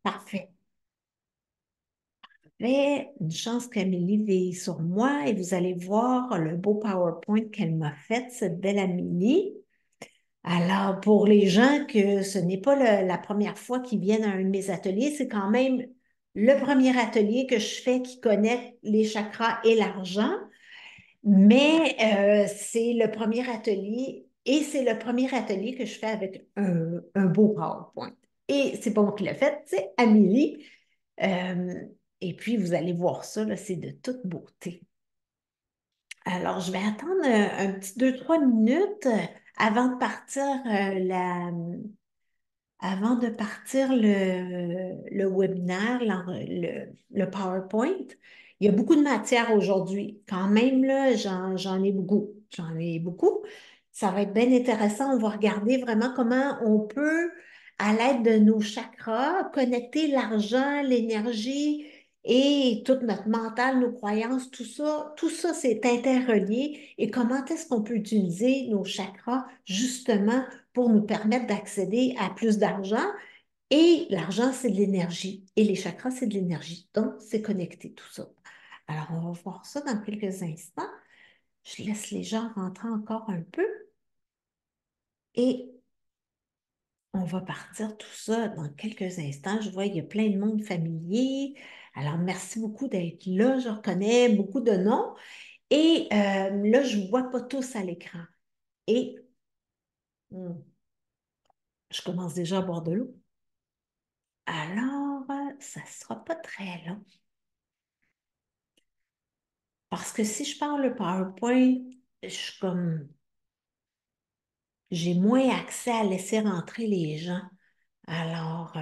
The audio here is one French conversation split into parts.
Parfait. Mais une chance qu'Amélie veille sur moi et vous allez voir le beau PowerPoint qu'elle m'a fait, cette belle Amélie. Alors, pour les gens que ce n'est pas la première fois qu'ils viennent à un de mes ateliers, c'est quand même le premier atelier que je fais qui connecte les chakras et l'argent. Mais c'est le premier atelier et c'est le premier atelier que je fais avec un beau PowerPoint. Et c'est pas moi qui l'ai fait, c'est Amélie. Euh, et puis, vous allez voir ça, là, c'est de toute beauté. Alors, je vais attendre un petit 2, 3 minutes avant de partir avant de partir le webinaire, le PowerPoint. Il y a beaucoup de matière aujourd'hui. Quand même, là, j'en ai beaucoup. J'en ai beaucoup. Ça va être bien intéressant. On va regarder vraiment comment on peut, à l'aide de nos chakras, connecter l'argent, l'énergie et tout notre mental, nos croyances, tout ça, c'est interrelié. Et comment est-ce qu'on peut utiliser nos chakras justement pour nous permettre d'accéder à plus d'argent. Et l'argent, c'est de l'énergie. Et les chakras, c'est de l'énergie. Donc, c'est connecté tout ça. Alors, on va voir ça dans quelques instants. Je laisse les gens rentrer encore un peu et on va partir tout ça dans quelques instants. Je vois qu'il y a plein de monde familier. Alors, merci beaucoup d'être là. Je reconnais beaucoup de noms. Et là, je ne vois pas tous à l'écran. Et hmm, je commence déjà à boire de l'eau. Alors, ça ne sera pas très long. Parce que si je parle le PowerPoint, je suis comme, j'ai moins accès à laisser rentrer les gens. Alors,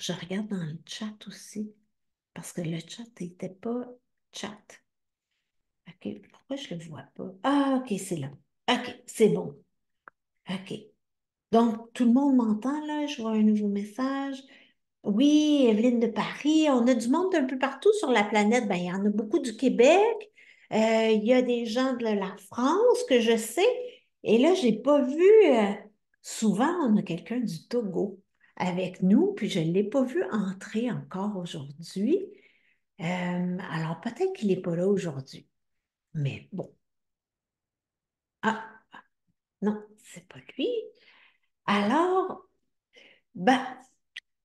je regarde dans le chat aussi, parce que le chat n'était pas chat. OK, pourquoi je ne le vois pas? Ah, OK, c'est là. OK, c'est bon. OK. Donc, tout le monde m'entend là? Je vois un nouveau message. Oui, Evelyne de Paris. On a du monde un peu partout sur la planète. Ben, il y en a beaucoup du Québec. Il y a des gens de la France que je sais. Et là, je n'ai pas vu. Souvent, on a quelqu'un du Togo avec nous, puis je ne l'ai pas vu entrer encore aujourd'hui. Alors, peut-être qu'il n'est pas là aujourd'hui. Mais bon. Ah, non, c'est pas lui. Alors, ben,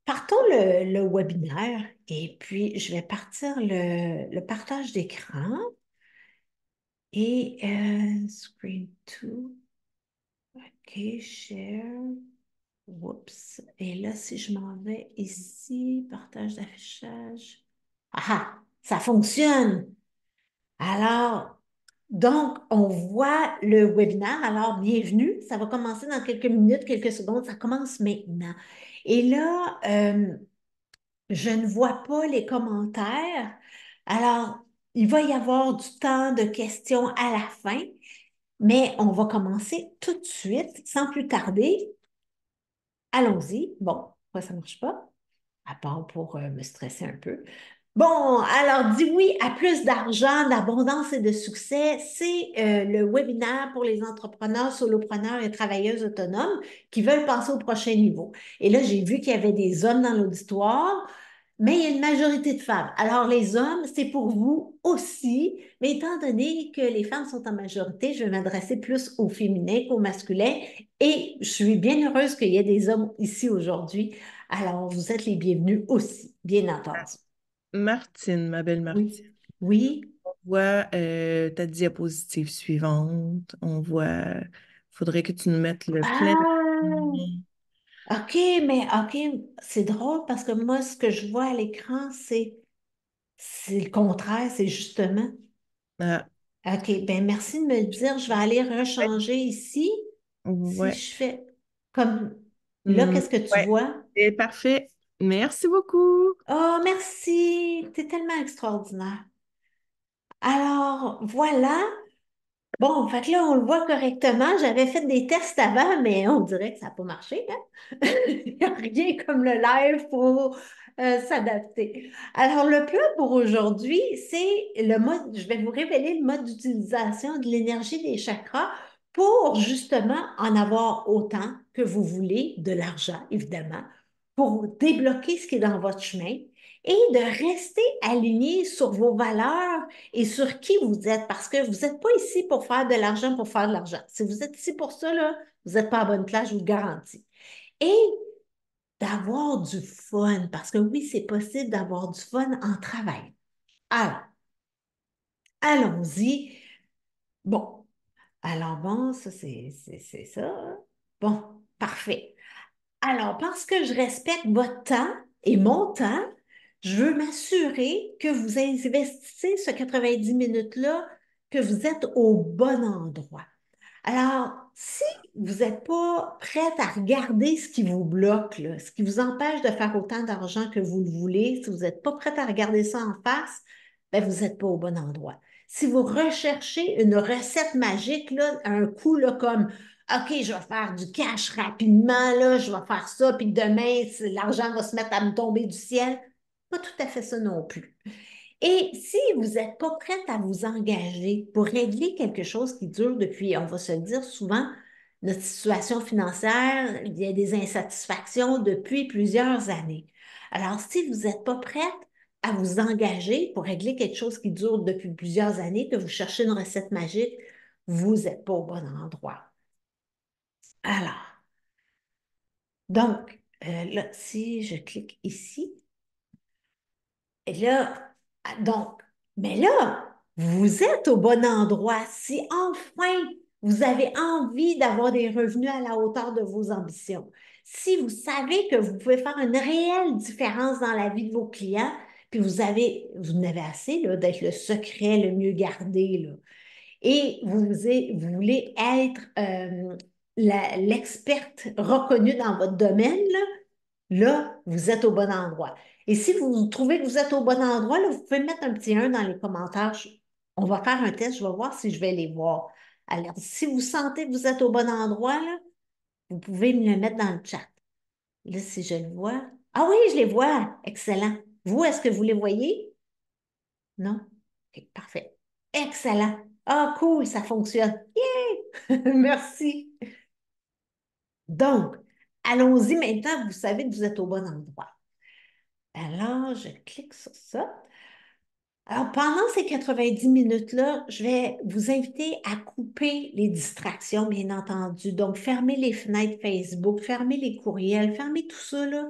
partons le webinaire et puis je vais partir le partage d'écran et screen 2. OK, share. Oups. Et là, si je m'en vais ici, partage d'affichage. Ah, ah, ça fonctionne. Alors, donc, on voit le webinaire. Alors, bienvenue. Ça va commencer dans quelques minutes, quelques secondes. Ça commence maintenant. Et là, je ne vois pas les commentaires. Alors, il va y avoir du temps de questions à la fin, mais on va commencer tout de suite, sans plus tarder. Allons-y. Bon, pourquoi ça ne marche pas? À part pour me stresser un peu. Bon, alors dis oui à plus d'argent, d'abondance et de succès. C'est le webinaire pour les entrepreneurs, solopreneurs et travailleuses autonomes qui veulent passer au prochain niveau. Et là, j'ai vu qu'il y avait des hommes dans l'auditoire, mais il y a une majorité de femmes. Alors, les hommes, c'est pour vous aussi, mais étant donné que les femmes sont en majorité, je vais m'adresser plus au féminin qu'au masculin. Et je suis bien heureuse qu'il y ait des hommes ici aujourd'hui. Alors, vous êtes les bienvenus aussi, bien entendu. Martine, ma belle Oui, Martine. oui. On voit ta diapositive suivante. On voit, faudrait que tu nous mettes le plein. Ah, OK, mais OK, c'est drôle parce que moi, ce que je vois à l'écran, c'est le contraire, c'est justement. Ah, OK, ben merci de me le dire. Je vais aller rechanger ici. Si ouais. je fais comme là, Hmm, qu'est-ce que tu ouais. vois? C'est parfait. Merci beaucoup. Oh, merci. T'es tellement extraordinaire. Alors, voilà. Bon, fait que là, on le voit correctement. J'avais fait des tests avant, mais on dirait que ça n'a pas marché, hein? Il n'y a rien comme le live pour s'adapter. Alors, le plan pour aujourd'hui, c'est le mode, je vais vous révéler le mode d'utilisation de l'énergie des chakras pour justement en avoir autant que vous voulez, de l'argent, évidemment, pour débloquer ce qui est dans votre chemin et de rester aligné sur vos valeurs et sur qui vous êtes, parce que vous n'êtes pas ici pour faire de l'argent pour faire de l'argent. Si vous êtes ici pour ça, là, vous n'êtes pas à bonne place, je vous le garantis. Et d'avoir du fun, parce que oui, c'est possible d'avoir du fun en travail. Alors, allons-y. Bon, alors bon, ça, c'est ça. Bon, parfait. Alors, parce que je respecte votre temps et mon temps, je veux m'assurer que vous investissez ce 90 minutes-là, que vous êtes au bon endroit. Alors, si vous n'êtes pas prête à regarder ce qui vous bloque, là, ce qui vous empêche de faire autant d'argent que vous le voulez, si vous n'êtes pas prête à regarder ça en face, ben vous n'êtes pas au bon endroit. Si vous recherchez une recette magique, là, un coup là, comme OK, je vais faire du cash rapidement, là, je vais faire ça, puis demain, l'argent va se mettre à me tomber du ciel, pas tout à fait ça non plus. Et si vous n'êtes pas prête à vous engager pour régler quelque chose qui dure depuis, on va se le dire souvent, notre situation financière, il y a des insatisfactions depuis plusieurs années. Alors, si vous n'êtes pas prête à vous engager pour régler quelque chose qui dure depuis plusieurs années, que vous cherchez une recette magique, vous n'êtes pas au bon endroit. Alors, donc, là, si je clique ici, et là, donc, mais là, vous êtes au bon endroit. Si enfin vous avez envie d'avoir des revenus à la hauteur de vos ambitions, si vous savez que vous pouvez faire une réelle différence dans la vie de vos clients, puis vous en avez assez là, d'être le secret le mieux gardé, là, et vous voulez être l'experte reconnue dans votre domaine, là, vous êtes au bon endroit. Et si vous trouvez que vous êtes au bon endroit, là, vous pouvez mettre un petit 1 dans les commentaires. On va faire un test, je vais voir si je vais les voir. Alors, si vous sentez que vous êtes au bon endroit, là, vous pouvez me le mettre dans le chat. Là, si je le vois. Ah oui, je les vois. Excellent. Vous, est-ce que vous les voyez? Non? OK, parfait. Excellent. Ah, cool, ça fonctionne. Yeah! Merci. Donc, allons-y maintenant. Vous savez que vous êtes au bon endroit. Alors, je clique sur ça. Alors, pendant ces 90 minutes-là, je vais vous inviter à couper les distractions, bien entendu. Donc, fermez les fenêtres Facebook, fermez les courriels, fermez tout ça, là,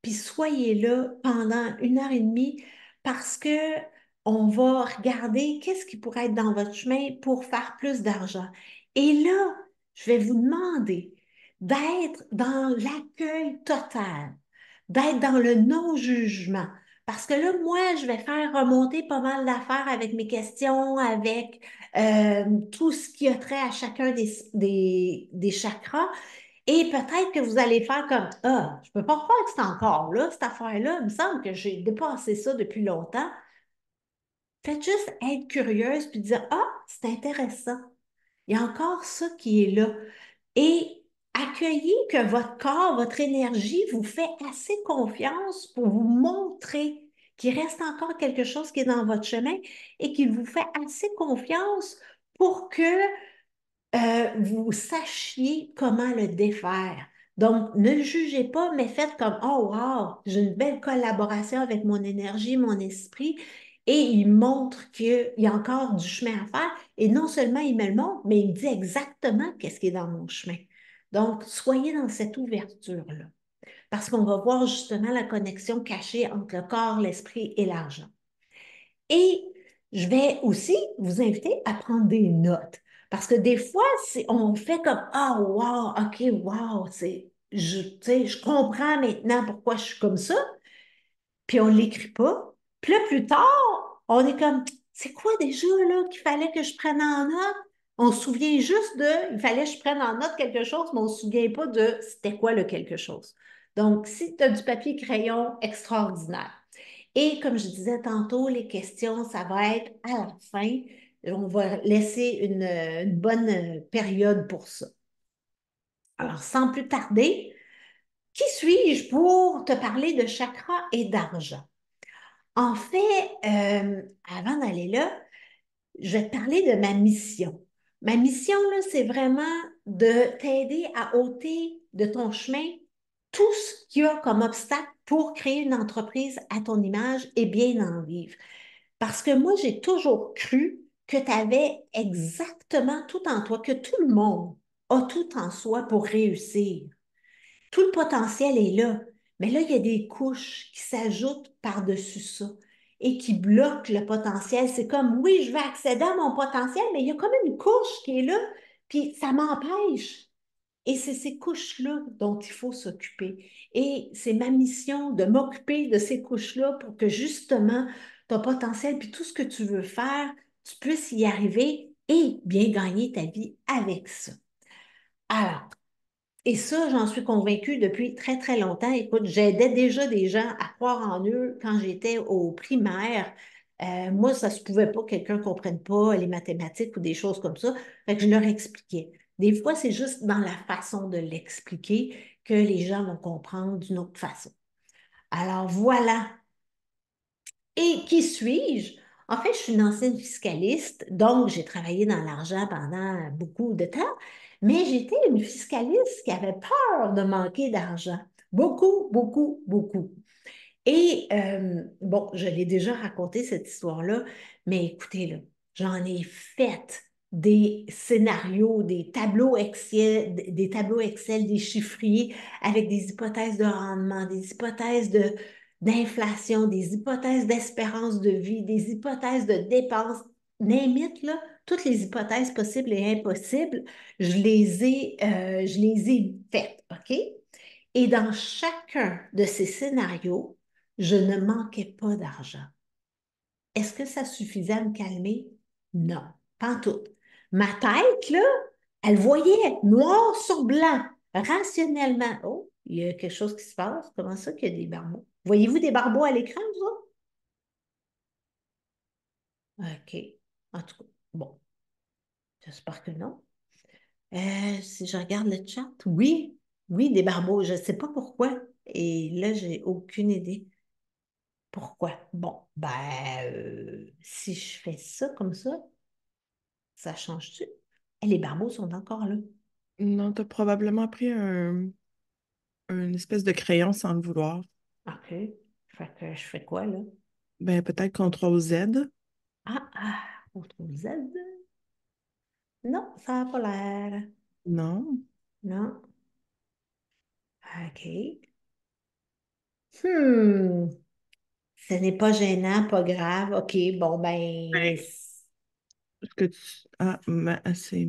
puis soyez là pendant 1 heure et demie parce que on va regarder qu'est-ce qui pourrait être dans votre chemin pour faire plus d'argent. Et là, je vais vous demander d'être dans l'accueil total, d'être dans le non-jugement. Parce que là, moi, je vais faire remonter pas mal d'affaires avec mes questions, avec tout ce qui a trait à chacun des chakras. Et peut-être que vous allez faire comme, ah, je ne peux pas croire que c'est encore là, cette affaire-là. Il me semble que j'ai dépassé ça depuis longtemps. Faites juste être curieuse puis dire, ah, c'est intéressant. Il y a encore ça qui est là. Et accueillez que votre corps, votre énergie vous fait assez confiance pour vous montrer qu'il reste encore quelque chose qui est dans votre chemin et qu'il vous fait assez confiance pour que vous sachiez comment le défaire. Donc, ne le jugez pas, mais faites comme, oh wow, j'ai une belle collaboration avec mon énergie, mon esprit, et il montre qu'il y a encore du chemin à faire. Et non seulement il me le montre, mais il me dit exactement qu'est-ce qui est dans mon chemin. Donc, soyez dans cette ouverture-là, parce qu'on va voir justement la connexion cachée entre le corps, l'esprit et l'argent. Et je vais aussi vous inviter à prendre des notes. Parce que des fois, on fait comme ah, wow, OK, wow, tu sais, je comprends maintenant pourquoi je suis comme ça, puis on ne l'écrit pas. Puis là, plus tard, on est comme c'est quoi déjà là qu'il fallait que je prenne en note? On se souvient juste il fallait que je prenne en note quelque chose, mais on ne se souvient pas de c'était quoi le quelque chose. Donc, si tu as du papier crayon, extraordinaire. Et comme je disais tantôt, les questions, ça va être à la fin. On va laisser une bonne période pour ça. Alors, sans plus tarder, qui suis-je pour te parler de chakra et d'argent? En fait, avant d'aller là, je vais te parler de ma mission. Ma mission, là, c'est vraiment de t'aider à ôter de ton chemin tout ce qu'il y a comme obstacle pour créer une entreprise à ton image et bien en vivre. Parce que moi, j'ai toujours cru que tu avais exactement tout en toi, que tout le monde a tout en soi pour réussir. Tout le potentiel est là. Mais là, il y a des couches qui s'ajoutent par-dessus ça et qui bloquent le potentiel. C'est comme, oui, je vais accéder à mon potentiel, mais il y a comme une couche qui est là, puis ça m'empêche. Et c'est ces couches-là dont il faut s'occuper. Et c'est ma mission de m'occuper de ces couches-là pour que justement ton potentiel, puis tout ce que tu veux faire, tu puisses y arriver et bien gagner ta vie avec ça. Alors, et ça, j'en suis convaincue depuis très, très longtemps. Écoute, j'aidais déjà des gens à croire en eux quand j'étais au primaire. Moi, ça se pouvait pas que quelqu'un ne comprenne pas les mathématiques ou des choses comme ça. Fait que je leur expliquais. Des fois, c'est juste dans la façon de l'expliquer que les gens vont comprendre d'une autre façon. Alors voilà. Et qui suis-je? En fait, je suis une ancienne fiscaliste, donc j'ai travaillé dans l'argent pendant beaucoup de temps, mais j'étais une fiscaliste qui avait peur de manquer d'argent. Beaucoup, beaucoup, beaucoup. Et bon, je l'ai déjà raconté cette histoire-là, mais écoutez, là, j'en ai fait des scénarios, des tableaux Excel, des chiffriers avec des hypothèses de rendement, des hypothèses d'inflation, des hypothèses d'espérance de vie, des hypothèses de dépenses, name it, là, toutes les hypothèses possibles et impossibles, je les ai faites, OK? Et dans chacun de ces scénarios, je ne manquais pas d'argent. Est-ce que ça suffisait à me calmer? Non, pas en tout. Ma tête, là, elle voyait noir sur blanc, rationnellement. Oh, il y a quelque chose qui se passe. Comment ça qu'il y a des barbeaux? Voyez-vous des barbeaux à l'écran, vous autres? OK. En tout cas, bon, j'espère que non. Si je regarde le chat, oui, oui, des barbeaux. Je ne sais pas pourquoi. Et là, j'ai aucune idée. Pourquoi? Bon, si je fais ça comme ça change-tu? Eh, les barbeaux sont encore là. Non, t'as probablement pris une espèce de crayon sans le vouloir. OK. Fait que je fais quoi, là? Ben, peut-être CTRL Z. On trouve Z. Non, ça n'a pas l'air. Non. Non. OK. Hmm. Ce n'est pas gênant, pas grave. OK, bon, Ben, est-ce que tu... Ah, c'est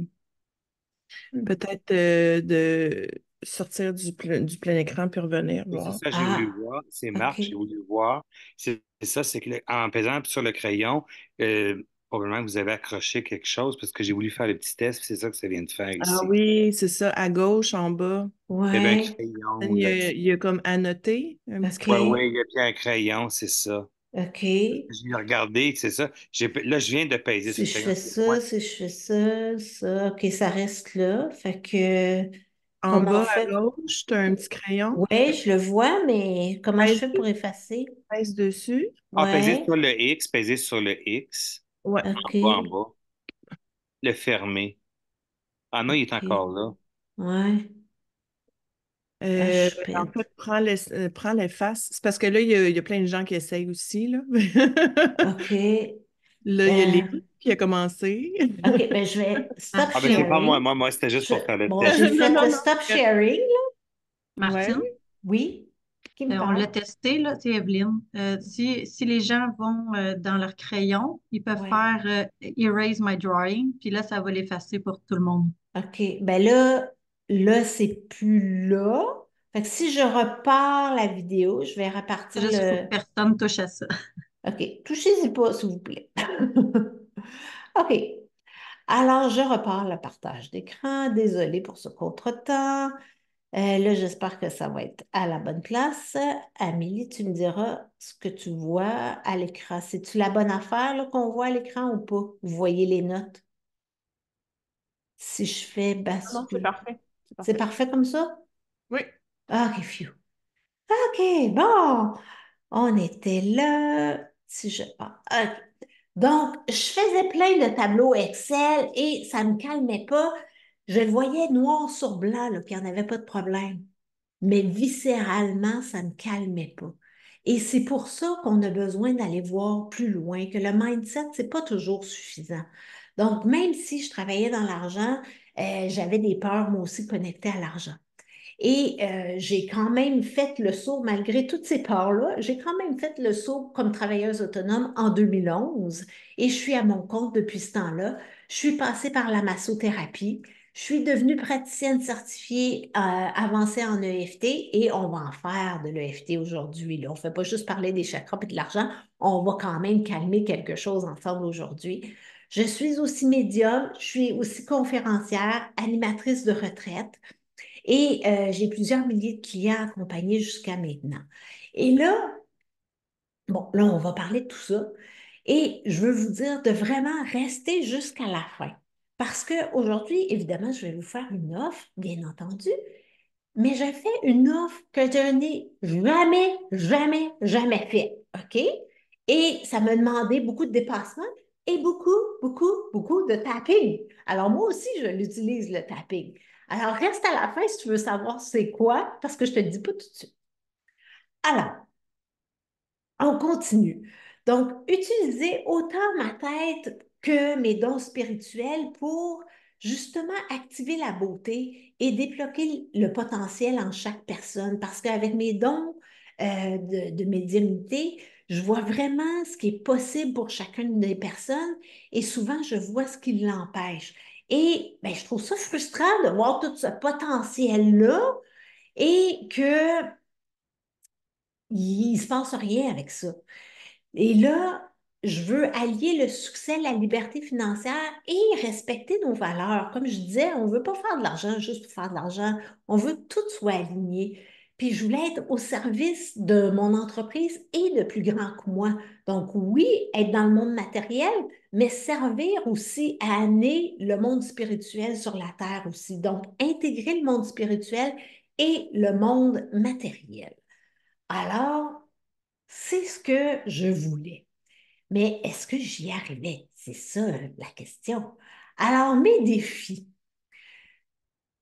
hmm. peut-être de sortir du plein écran puis revenir C'est voir. ça, j'ai voulu Ah, voir. C'est OK. Marc, j'ai voulu voir. C'est ça, c'est que en pesant sur le crayon, probablement que vous avez accroché quelque chose parce que j'ai voulu faire le petit test, puis c'est ça que ça vient de faire Ah ici. oui, c'est ça, à gauche, en bas. Il y avait un Ouais. crayon Il y a, là-dessus. il y a comme annoté un petit OK. Ouais, crayon. ouais, il y a bien un crayon, c'est ça. OK. J'ai regardé, c'est ça. Là, je viens de peser sur Si le je crayon. fais C'est le point. ça, si je fais ça, ça, OK, ça reste là. Fait que, En comment on bas à fait? gauche, tu as un petit crayon. Ouais, je le vois, mais comment je Pèse, fais pour effacer? pèse dessus. Ah, peser Ouais, sur le X, peser sur le X. Ouais. OK, En bas. Le fermer. Ah non, il est OK, encore là. ouais. Ah, je suis En pète. fait, prends les faces. C'est parce que là, il y a plein de gens qui essayent aussi, là. OK, Là, il y a euh, Léo qui a commencé. OK, ben je vais stop Ah, ben, c'est pas moi. sharing. Moi, c'était juste pour faire le Bon, test. j'ai Non, fait non, non. stop sharing, là. Ouais. Martine, Oui, qui me on parle? l'a testé, là, c'est Evelyne. Si les gens vont dans leur crayon, ils peuvent Ouais. faire Erase my drawing, puis là, ça va l'effacer pour tout le monde. OK. Ben là, c'est plus là. Fait que si je repars la vidéo, je vais C'est repartir juste qu'il faut que le. personne touche à ça. OK. Touchez-y pas, s'il vous plaît. OK. Alors, je repars le partage d'écran. Désolée pour ce contretemps. Là, j'espère que ça va être à la bonne place. Amélie, tu me diras ce que tu vois à l'écran. C'est-tu la bonne affaire là, qu'on voit à l'écran ou pas? Vous voyez les notes? Si je fais Non, c'est bascule. parfait. C'est C'est parfait. parfait comme ça? Oui. Ah, OK, phew. OK, bon, on était là. Si je... OK. Donc, je faisais plein de tableaux Excel et ça ne me calmait pas. Je le voyais noir sur blanc, là, qu'il n'y en avait pas de problème. mais viscéralement, ça ne me calmait pas. Et c'est pour ça qu'on a besoin d'aller voir plus loin, que le mindset, c'est pas toujours suffisant. Donc, même si je travaillais dans l'argent, j'avais des peurs, moi aussi, connectées à l'argent. Et j'ai quand même fait le saut, malgré toutes ces peurs-là, j'ai quand même fait le saut comme travailleuse autonome en 2011 et je suis à mon compte depuis ce temps-là. Je suis passée par la massothérapie. Je suis devenue praticienne certifiée avancée en EFT et on va en faire de l'EFT aujourd'hui. Là. On ne fait pas juste parler des chakras et de l'argent, on va quand même calmer quelque chose ensemble aujourd'hui. Je suis aussi médium, je suis aussi conférencière, animatrice de retraite. Et j'ai plusieurs milliers de clients accompagnés jusqu'à maintenant. Et là, bon, là, on va parler de tout ça. Et je veux vous dire de vraiment rester jusqu'à la fin. Parce qu'aujourd'hui, évidemment, je vais vous faire une offre, bien entendu, mais je fais une offre que je n'ai jamais, jamais, jamais faite. OK? Et ça m'a demandé beaucoup de dépassement et beaucoup, beaucoup, beaucoup de tapping. Alors, moi aussi, je l'utilise, le tapping. Alors, reste à la fin si tu veux savoir c'est quoi, parce que je ne te le dis pas tout de suite. Alors, on continue. Donc, utiliser autant ma tête que mes dons spirituels pour justement activer la beauté et débloquer le potentiel en chaque personne. Parce qu'avec mes dons de médiumnité, je vois vraiment ce qui est possible pour chacune des personnes et souvent, je vois ce qui l'empêche. Et ben, je trouve ça frustrant de voir tout ce potentiel-là et que il ne se passe rien avec ça. Et là, je veux allier le succès, la liberté financière et respecter nos valeurs. Comme je disais, on ne veut pas faire de l'argent juste pour faire de l'argent. On veut que tout soit aligné. Puis je voulais être au service de mon entreprise et de plus grand que moi. Donc oui, être dans le monde matériel, mais servir aussi à amener le monde spirituel sur la terre aussi. Donc intégrer le monde spirituel et le monde matériel. Alors, c'est ce que je voulais. Mais est-ce que j'y arrivais? C'est ça la question. Alors, mes défis.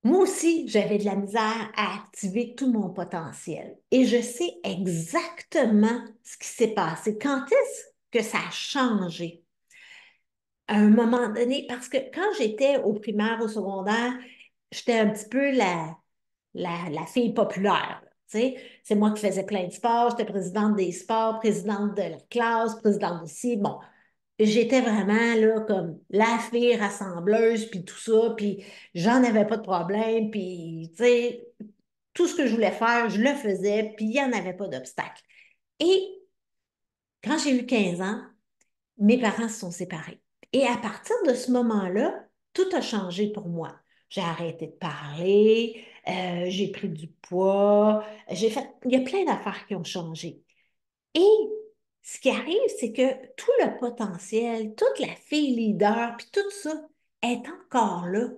Moi aussi, j'avais de la misère à activer tout mon potentiel. Et je sais exactement ce qui s'est passé. Quand est-ce que ça a changé? À un moment donné, parce que quand j'étais au primaire, au secondaire, j'étais un petit peu la fille populaire. Tu sais, c'est moi qui faisais plein de sports, j'étais présidente des sports, présidente de la classe, présidente de ci. Bon, j'étais vraiment là comme la fille rassembleuse, puis tout ça, puis j'en avais pas de problème, puis tu sais, tout ce que je voulais faire, je le faisais, puis il n'y en avait pas d'obstacle. Et quand j'ai eu 15 ans, mes parents se sont séparés. Et à partir de ce moment-là, tout a changé pour moi. J'ai arrêté de parler, j'ai pris du poids, il y a plein d'affaires qui ont changé. Et ce qui arrive, c'est que tout le potentiel, toute la fille leader, puis tout ça est encore là.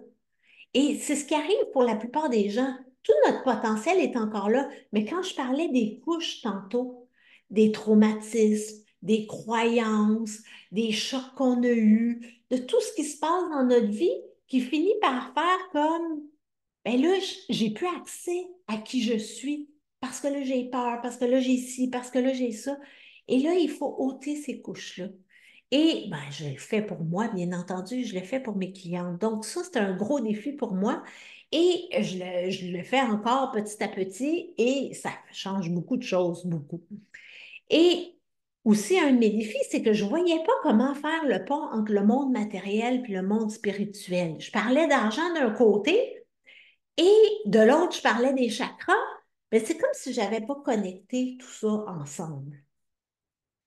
Et c'est ce qui arrive pour la plupart des gens. Tout notre potentiel est encore là. Mais quand je parlais des couches tantôt, des traumatismes, des croyances, des chocs qu'on a eus, de tout ce qui se passe dans notre vie qui finit par faire comme, ben là, j'ai plus accès à qui je suis parce que là, j'ai peur, parce que là, j'ai ci, parce que là, j'ai ça. Et là, il faut ôter ces couches-là. Et ben, je le fais pour moi, bien entendu, je le fais pour mes clients. Donc, ça, c'est un gros défi pour moi. Et je le fais encore petit à petit et ça change beaucoup de choses, beaucoup. Et aussi, un de mes défis, c'est que je ne voyais pas comment faire le pont entre le monde matériel et le monde spirituel. Je parlais d'argent d'un côté et de l'autre, je parlais des chakras, mais c'est comme si je n'avais pas connecté tout ça ensemble.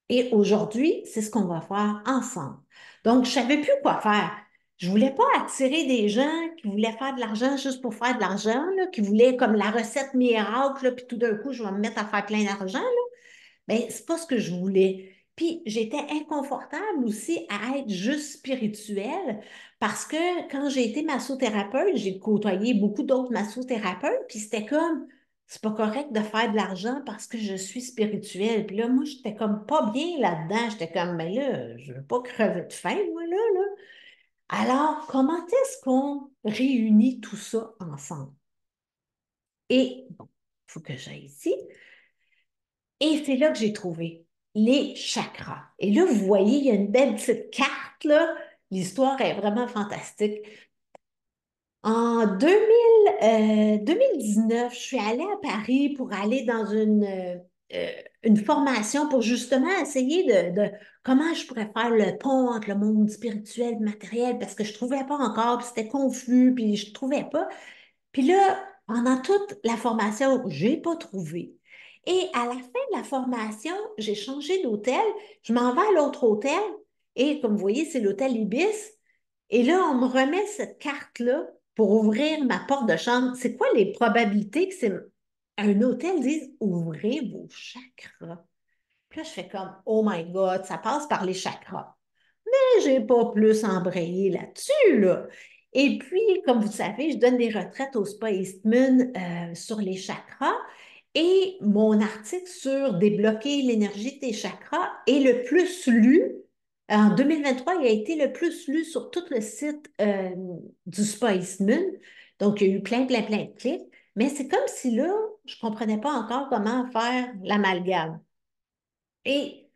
Et aujourd'hui, c'est ce qu'on va faire ensemble. Donc, je ne savais plus quoi faire. Je ne voulais pas attirer des gens qui voulaient faire de l'argent juste pour faire de l'argent, là, qui voulaient comme la recette miracle, là, puis tout d'un coup, je vais me mettre à faire plein d'argent. Mais c'est pas ce que je voulais. Puis j'étais inconfortable aussi à être juste spirituelle parce que quand j'ai été massothérapeute, j'ai côtoyé beaucoup d'autres massothérapeutes, puis c'était comme, c'est pas correct de faire de l'argent parce que je suis spirituelle. Puis là, moi, j'étais comme pas bien là-dedans. J'étais comme, mais là, je veux pas crever de faim, moi, là. Alors, comment est-ce qu'on réunit tout ça ensemble? Et bon, il faut que j'aille ici. Et c'est là que j'ai trouvé les chakras. Et là, vous voyez, il y a une belle petite carte, là. L'histoire est vraiment fantastique. En 2019, je suis allée à Paris pour aller dans une formation pour justement essayer de comment je pourrais faire le pont entre le monde spirituel et matériel parce que je ne trouvais pas encore, puis c'était confus, puis je ne trouvais pas. Puis là, pendant toute la formation, je n'ai pas trouvé. Et à la fin de la formation, j'ai changé d'hôtel. Je m'en vais à l'autre hôtel. Et comme vous voyez, c'est l'hôtel Ibis. Et là, on me remet cette carte-là pour ouvrir ma porte de chambre. C'est quoi les probabilités que c'est un hôtel dise ouvrez vos chakras? Puis là, je fais comme oh my God, ça passe par les chakras. Je n'ai pas plus embrayé là-dessus, là. Et puis, comme vous savez, je donne des retraites au Spa Eastman sur les chakras et mon article sur débloquer l'énergie de tes chakras est le plus lu. En 2023, il a été le plus lu sur tout le site du Spa Eastman. Donc, il y a eu plein, plein, plein de clics. Mais c'est comme si là, je ne comprenais pas encore comment faire l'amalgame. Et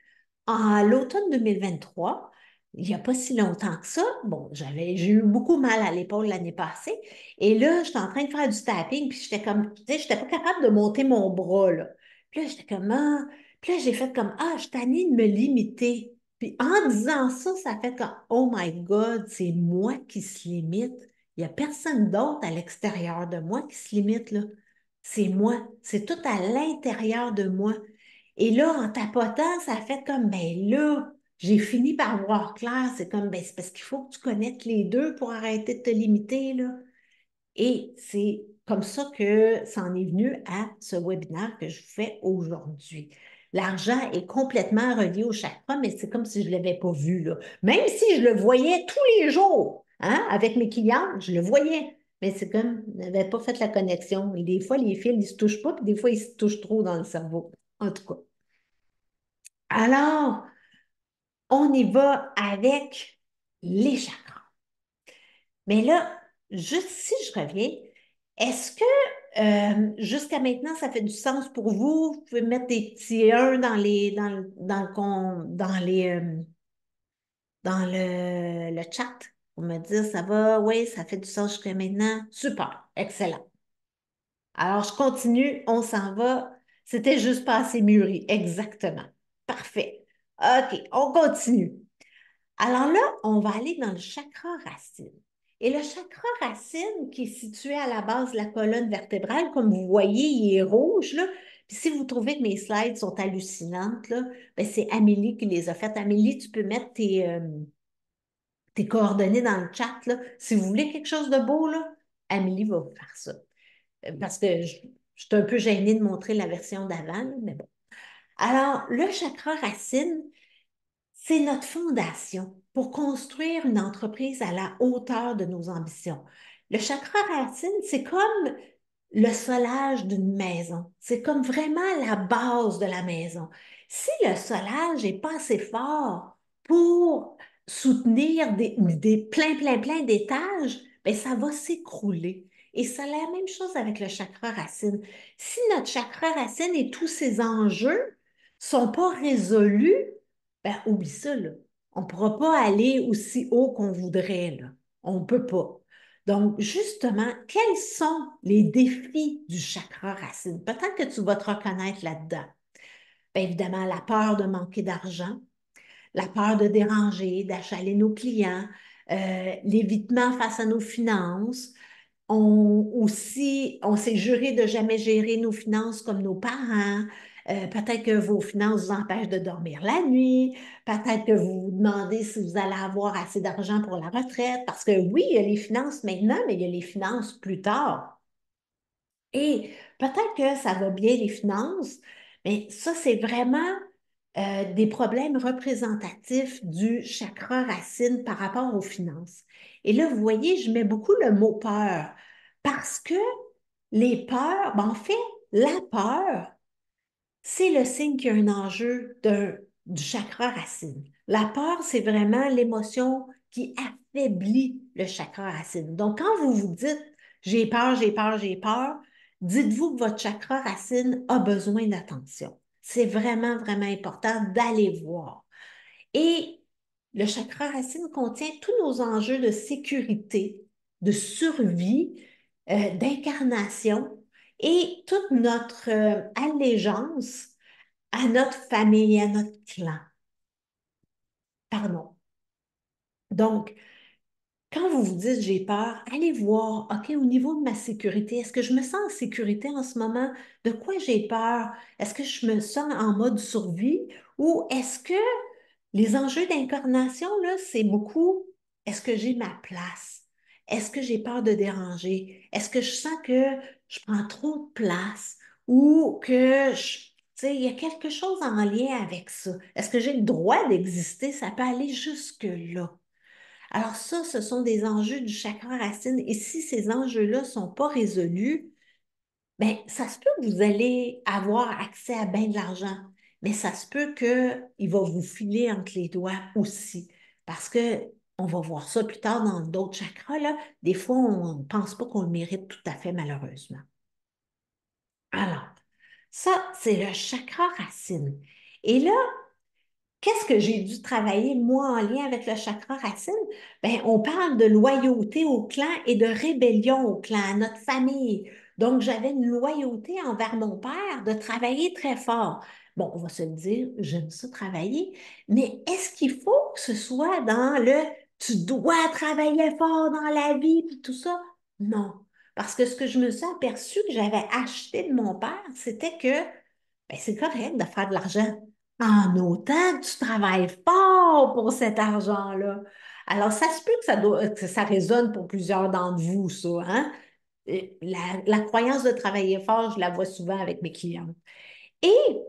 à l'automne 2023, il n'y a pas si longtemps que ça, bon, j'ai eu beaucoup mal à l'épaule l'année passée, et là, j'étais en train de faire du tapping, puis j'étais comme, tu sais, j'étais pas capable de monter mon bras, là. Puis là, j'étais comme, ah, puis là, j'ai fait comme, ah, je suis tannée de me limiter. Puis en disant ça, ça fait comme, oh my God, c'est moi qui se limite. Il n'y a personne d'autre à l'extérieur de moi qui se limite, là. C'est moi. C'est tout à l'intérieur de moi. Et là, en tapotant, ça fait comme, ben là, j'ai fini par voir clair. C'est comme, ben c'est parce qu'il faut que tu connaisses les deux pour arrêter de te limiter, là. Et c'est comme ça que ça en est venu à ce webinaire que je vous fais aujourd'hui. L'argent est complètement relié au chakra, mais c'est comme si je ne l'avais pas vu, là. Même si je le voyais tous les jours, hein, avec mes clients, je le voyais. Mais c'est comme, je n'avais pas fait la connexion. Et des fois, les fils, ils ne se touchent pas, puis des fois, ils se touchent trop dans le cerveau. En tout cas. Alors, on y va avec les chakras. Mais là, juste si je reviens, est-ce que jusqu'à maintenant, ça fait du sens pour vous? Vous pouvez mettre des petits 1 dans le chat pour me dire ça va, oui, ça fait du sens jusqu'à maintenant. Super, excellent. Alors, je continue, on s'en va. C'était juste pas assez mûri. Exactement. Parfait. OK, on continue. Alors là, on va aller dans le chakra racine. Et le chakra racine qui est situé à la base de la colonne vertébrale, comme vous voyez, il est rouge, là. Puis si vous trouvez que mes slides sont hallucinantes, là, ben c'est Amélie qui les a faites. Amélie, tu peux mettre tes coordonnées dans le chat, là. Si vous voulez quelque chose de beau, là, Amélie va vous faire ça. Parce que je suis un peu gênée de montrer la version d'avant, là, mais bon. Alors, le chakra racine, c'est notre fondation pour construire une entreprise à la hauteur de nos ambitions. Le chakra racine, c'est comme le solage d'une maison. C'est comme vraiment la base de la maison. Si le solage n'est pas assez fort pour soutenir plein d'étages, ben ça va s'écrouler. Et c'est la même chose avec le chakra racine. Si notre chakra racine et tous ses enjeux ne sont pas résolus, ben oublie ça, là. On ne pourra pas aller aussi haut qu'on voudrait, là. On ne peut pas. Donc, justement, quels sont les défis du chakra racine? Peut-être que tu vas te reconnaître là-dedans. Bien évidemment, la peur de manquer d'argent, la peur de déranger, d'achaler nos clients, l'évitement face à nos finances. On s'est juré de jamais gérer nos finances comme nos parents. Peut-être que vos finances vous empêchent de dormir la nuit. Peut-être que vous vous demandez si vous allez avoir assez d'argent pour la retraite. Parce que oui, il y a les finances maintenant, mais il y a les finances plus tard. Et peut-être que ça va bien les finances, mais ça, c'est vraiment des problèmes représentatifs du chakra racine par rapport aux finances. Et là, vous voyez, je mets beaucoup le mot peur parce que les peurs, ben, en fait, la peur, c'est le signe qu'il y a un enjeu du chakra racine. La peur, c'est vraiment l'émotion qui affaiblit le chakra racine. Donc, quand vous vous dites j'ai peur, j'ai peur, j'ai peur, dites-vous que votre chakra racine a besoin d'attention. C'est vraiment, vraiment important d'aller voir. Et le chakra racine contient tous nos enjeux de sécurité, de survie, d'incarnation et toute notre allégeance à notre famille, à notre clan. Pardon. Donc, quand vous vous dites j'ai peur, allez voir, OK, au niveau de ma sécurité, est-ce que je me sens en sécurité en ce moment? De quoi j'ai peur? Est-ce que je me sens en mode survie ou est-ce que les enjeux d'incarnation, là, c'est beaucoup, est-ce que j'ai ma place? Est-ce que j'ai peur de déranger? Est-ce que je sens que je prends trop de place ou que tu sais, il y a quelque chose en lien avec ça? Est-ce que j'ai le droit d'exister? Ça peut aller jusque-là. Alors ça, ce sont des enjeux du chakra racine. Et si ces enjeux-là ne sont pas résolus, bien, ça se peut que vous allez avoir accès à bien de l'argent, mais ça se peut qu'il va vous filer entre les doigts aussi. Parce que on va voir ça plus tard dans d'autres chakras, là. Des fois, on ne pense pas qu'on le mérite tout à fait, malheureusement. Alors, ça, c'est le chakra racine. Et là, qu'est-ce que j'ai dû travailler, moi, en lien avec le chakra racine? Bien, on parle de loyauté au clan et de rébellion au clan, à notre famille. Donc, j'avais une loyauté envers mon père de travailler très fort. Bon, on va se le dire, j'aime ça travailler, mais est-ce qu'il faut que ce soit dans le tu dois travailler fort dans la vie puis tout ça? Non. Parce que ce que je me suis aperçu que j'avais acheté de mon père, c'était que ben, c'est correct de faire de l'argent en autant que tu travailles fort pour cet argent-là. Alors, ça se peut que ça résonne pour plusieurs d'entre vous, ça, hein? La croyance de travailler fort, je la vois souvent avec mes clients. Et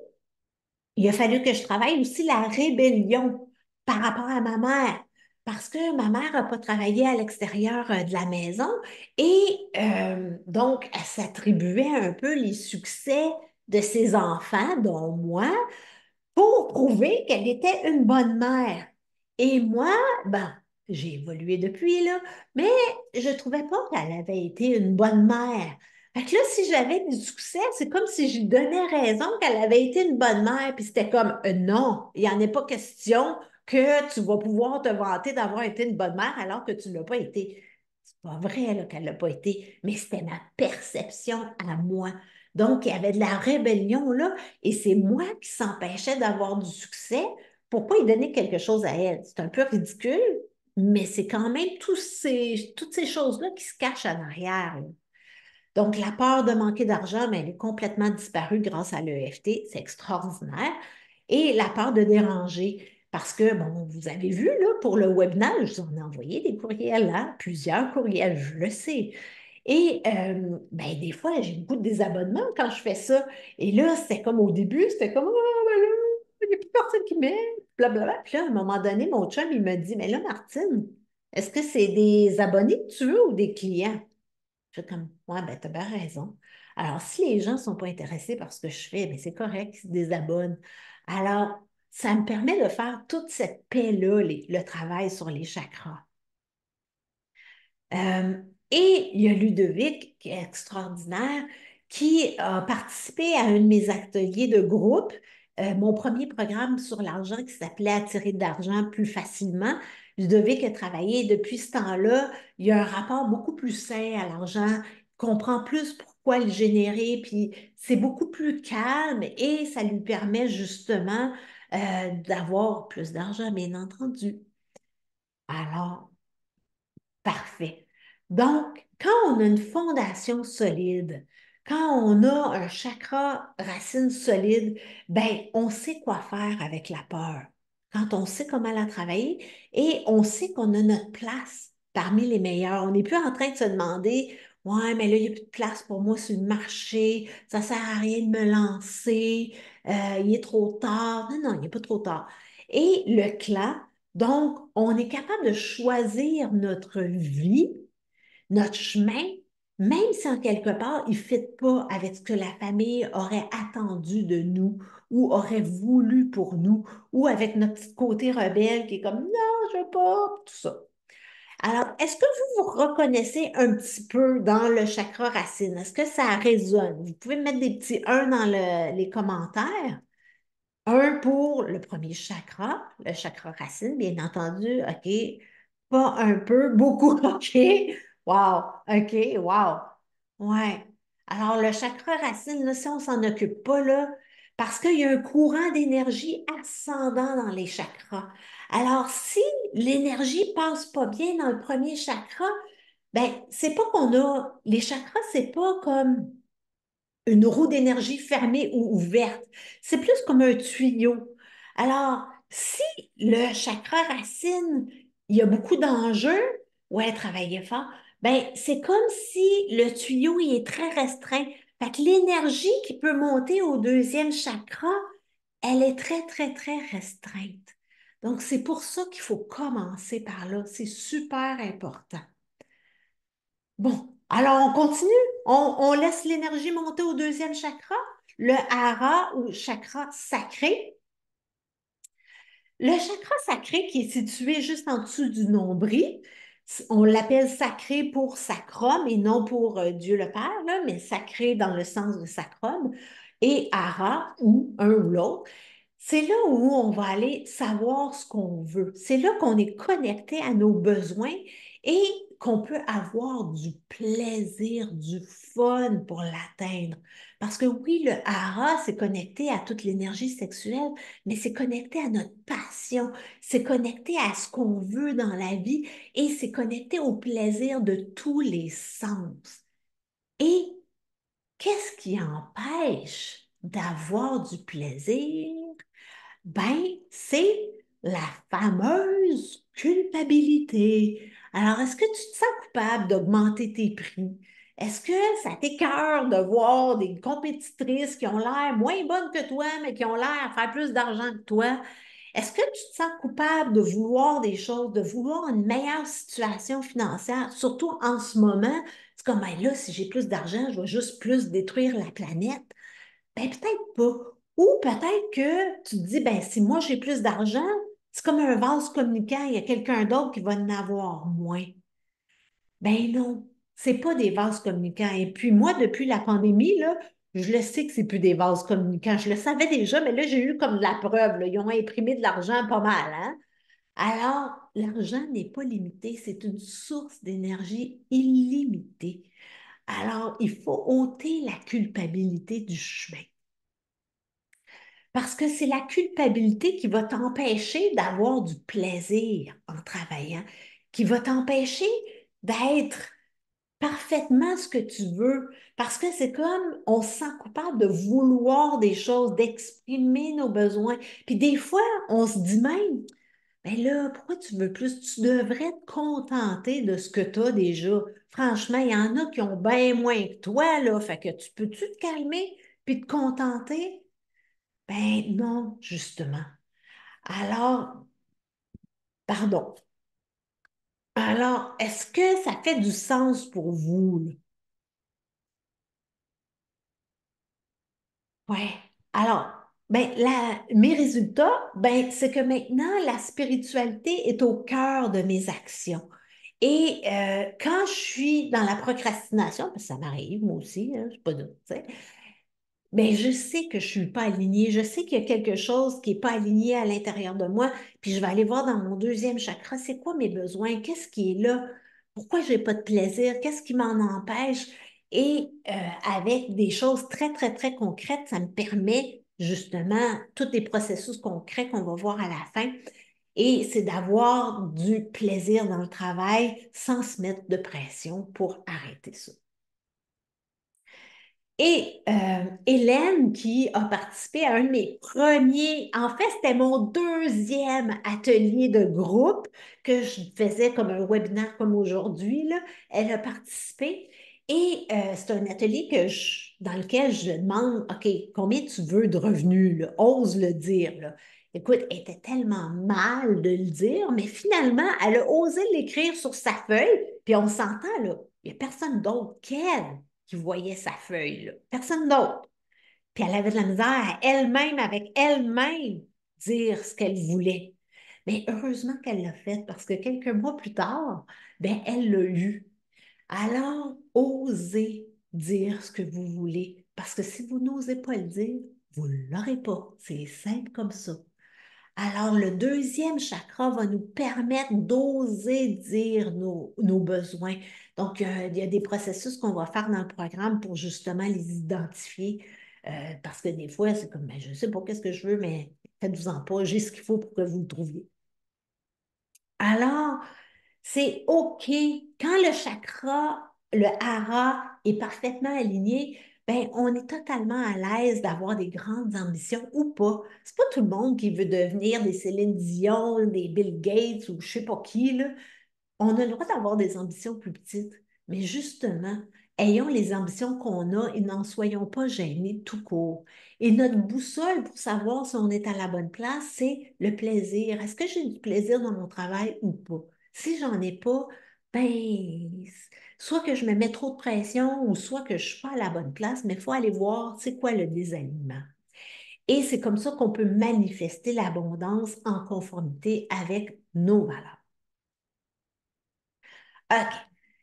il a fallu que je travaille aussi la rébellion par rapport à ma mère, parce que ma mère n'a pas travaillé à l'extérieur de la maison et donc elle s'attribuait un peu les succès de ses enfants, dont moi, pour prouver qu'elle était une bonne mère. Et moi, ben, j'ai évolué depuis, là, mais je ne trouvais pas qu'elle avait été une bonne mère. Fait que là, si j'avais du succès, c'est comme si je lui donnais raison qu'elle avait été une bonne mère, puis c'était comme, non, il n'y en est pas question que tu vas pouvoir te vanter d'avoir été une bonne mère alors que tu ne l'as pas été. C'est pas vrai là, qu'elle ne l'a pas été, mais c'était ma perception à moi. Donc, il y avait de la rébellion là, et c'est moi qui s'empêchais d'avoir du succès. Pourquoi lui donner quelque chose à elle? C'est un peu ridicule, mais c'est quand même toutes ces choses-là qui se cachent en arrière, là. Donc, la peur de manquer d'argent, mais elle est complètement disparue grâce à l'EFT. C'est extraordinaire. Et la peur de déranger. Parce que, bon, vous avez vu, là, pour le webinaire, je vous en ai envoyé des courriels, là, plusieurs courriels, je le sais. Et ben, des fois, j'ai beaucoup de désabonnements quand je fais ça. Et là, c'était comme au début, c'était comme, oh, ben là, il n'y a plus personne qui m'aime, blablabla. Puis là, à un moment donné, mon chum, il me dit, mais là, Martine, est-ce que c'est des abonnés que tu veux ou des clients? Je fais comme, ouais, ben, t'as bien raison. Alors, si les gens ne sont pas intéressés par ce que je fais, ben, c'est correct, ils se désabonnent. Alors, ça me permet de faire toute cette paix-là, le travail sur les chakras. Euh, et il y a Ludovic, qui est extraordinaire, qui a participé à un de mes ateliers de groupe, mon premier programme sur l'argent qui s'appelait Attirer de l'argent plus facilement. Ludovic a travaillé depuis ce temps-là. Il y a un rapport beaucoup plus sain à l'argent, il comprend plus pourquoi le générer, puis c'est beaucoup plus calme et ça lui permet justement d'avoir plus d'argent, bien entendu. Alors, parfait. Donc, quand on a une fondation solide, quand on a un chakra racine solide, ben, on sait quoi faire avec la peur. Quand on sait comment la travailler et on sait qu'on a notre place parmi les meilleurs. On n'est plus en train de se demander, ouais, mais là, il n'y a plus de place pour moi sur le marché, ça ne sert à rien de me lancer, il est trop tard. Non, non, il n'est pas trop tard. Et le clan, donc, on est capable de choisir notre vie, notre chemin, même si en quelque part, il ne fit pas avec ce que la famille aurait attendu de nous ou aurait voulu pour nous, ou avec notre petit côté rebelle qui est comme non, je veux pas, tout ça. Alors, est-ce que vous vous reconnaissez un petit peu dans le chakra racine? Est-ce que ça résonne? Vous pouvez mettre des petits 1 dans les commentaires. Un pour le premier chakra, le chakra racine, bien entendu, OK. Pas un peu, beaucoup, OK. Wow, OK, wow. Ouais. Alors, le chakra racine, là, si on s'en occupe pas, là, parce qu'il y a un courant d'énergie ascendant dans les chakras. Alors, si l'énergie passe pas bien dans le premier chakra, ben, c'est pas qu'on a, les chakras, c'est pas comme une roue d'énergie fermée ou ouverte. C'est plus comme un tuyau. Alors, si le chakra racine, il y a beaucoup d'enjeux, ouais, travailler fort, ben, c'est comme si le tuyau, il est très restreint. Fait que l'énergie qui peut monter au deuxième chakra, elle est très, très, très restreinte. Donc, c'est pour ça qu'il faut commencer par là. C'est super important. Bon, alors on continue. On laisse l'énergie monter au deuxième chakra, le hara ou chakra sacré. Le chakra sacré qui est situé juste en dessous du nombril, on l'appelle sacré pour sacrum et non pour Dieu le Père, là, mais sacré dans le sens de sacrum, et hara ou un ou l'autre. C'est là où on va aller savoir ce qu'on veut. C'est là qu'on est connecté à nos besoins et qu'on peut avoir du plaisir, du fun pour l'atteindre. Parce que oui, le hara, c'est connecté à toute l'énergie sexuelle, mais c'est connecté à notre passion, c'est connecté à ce qu'on veut dans la vie et c'est connecté au plaisir de tous les sens. Et qu'est-ce qui empêche d'avoir du plaisir? Ben, c'est la fameuse culpabilité. Alors, est-ce que tu te sens coupable d'augmenter tes prix? Est-ce que ça t'écoeure de voir des compétitrices qui ont l'air moins bonnes que toi, mais qui ont l'air à faire plus d'argent que toi? Est-ce que tu te sens coupable de vouloir des choses, de vouloir une meilleure situation financière, surtout en ce moment? C'est comme, ben là, si j'ai plus d'argent, je vais juste plus détruire la planète. Ben, peut-être pas. Ou peut-être que tu te dis, ben, si moi j'ai plus d'argent, c'est comme un vase communicant, il y a quelqu'un d'autre qui va en avoir moins. Ben non, c'est pas des vases communicants. Et puis moi, depuis la pandémie, là, je le sais que c'est plus des vases communicants. Je le savais déjà, mais là, j'ai eu comme de la preuve, là. Ils ont imprimé de l'argent pas mal, hein? Alors, l'argent n'est pas limité, c'est une source d'énergie illimitée. Alors, il faut ôter la culpabilité du chemin. Parce que c'est la culpabilité qui va t'empêcher d'avoir du plaisir en travaillant, qui va t'empêcher d'être parfaitement ce que tu veux. Parce que c'est comme on se sent coupable de vouloir des choses, d'exprimer nos besoins. Puis des fois, on se dit même, ben là, pourquoi tu veux plus? Tu devrais te contenter de ce que tu as déjà. Franchement, il y en a qui ont bien moins que toi, là. Fait que tu peux-tu te calmer puis te contenter? Ben non, justement. Alors, pardon. Alors, est-ce que ça fait du sens pour vous, là? Ouais. Alors, ben, mes résultats, ben, c'est que maintenant, la spiritualité est au cœur de mes actions. Et quand je suis dans la procrastination, parce que ça m'arrive, moi aussi, hein, je ne pas d'autre, mais je sais que je ne suis pas alignée. Je sais qu'il y a quelque chose qui n'est pas aligné à l'intérieur de moi. Puis je vais aller voir dans mon deuxième chakra, c'est quoi mes besoins? Qu'est-ce qui est là? Pourquoi je n'ai pas de plaisir? Qu'est-ce qui m'en empêche? Et avec des choses très, très, très concrètes, ça me permet justement tous les processus concrets qu'on va voir à la fin. Et c'est d'avoir du plaisir dans le travail sans se mettre de pression pour arrêter ça. Et Hélène, qui a participé à un de mes premiers, en fait, c'était mon deuxième atelier de groupe que je faisais comme un webinaire comme aujourd'hui, là. Elle a participé et c'est un atelier dans lequel je demande, OK, combien tu veux de revenus, là? Ose le dire, là. Écoute, elle était tellement mal de le dire, mais finalement, elle a osé l'écrire sur sa feuille, puis on s'entend, là, il n'y a personne d'autre qu'elle qui voyait sa feuille, là. Personne d'autre. Puis elle avait de la misère à elle-même, avec elle-même, dire ce qu'elle voulait. Mais heureusement qu'elle l'a fait parce que quelques mois plus tard, ben, elle l'a eu. Alors, osez dire ce que vous voulez parce que si vous n'osez pas le dire, vous ne l'aurez pas. C'est simple comme ça. Alors, le deuxième chakra va nous permettre d'oser dire nos besoins. Donc, il y a des processus qu'on va faire dans le programme pour justement les identifier. Parce que des fois, c'est comme, ben, je ne sais pas qu'est-ce que je veux, mais faites-vous-en pas, j'ai ce qu'il faut pour que vous le trouviez. Alors, c'est OK. Quand le chakra, le hara, est parfaitement aligné, ben, on est totalement à l'aise d'avoir des grandes ambitions ou pas. C'est pas tout le monde qui veut devenir des Céline Dion, des Bill Gates ou je sais pas qui, là. On a le droit d'avoir des ambitions plus petites, mais justement, ayons les ambitions qu'on a et n'en soyons pas gênés tout court. Et notre boussole pour savoir si on est à la bonne place, c'est le plaisir. Est-ce que j'ai du plaisir dans mon travail ou pas? Si j'en ai pas, ben, soit que je me mets trop de pression ou soit que je suis pas à la bonne place, mais il faut aller voir c'est quoi le désalignement. Et c'est comme ça qu'on peut manifester l'abondance en conformité avec nos valeurs. OK.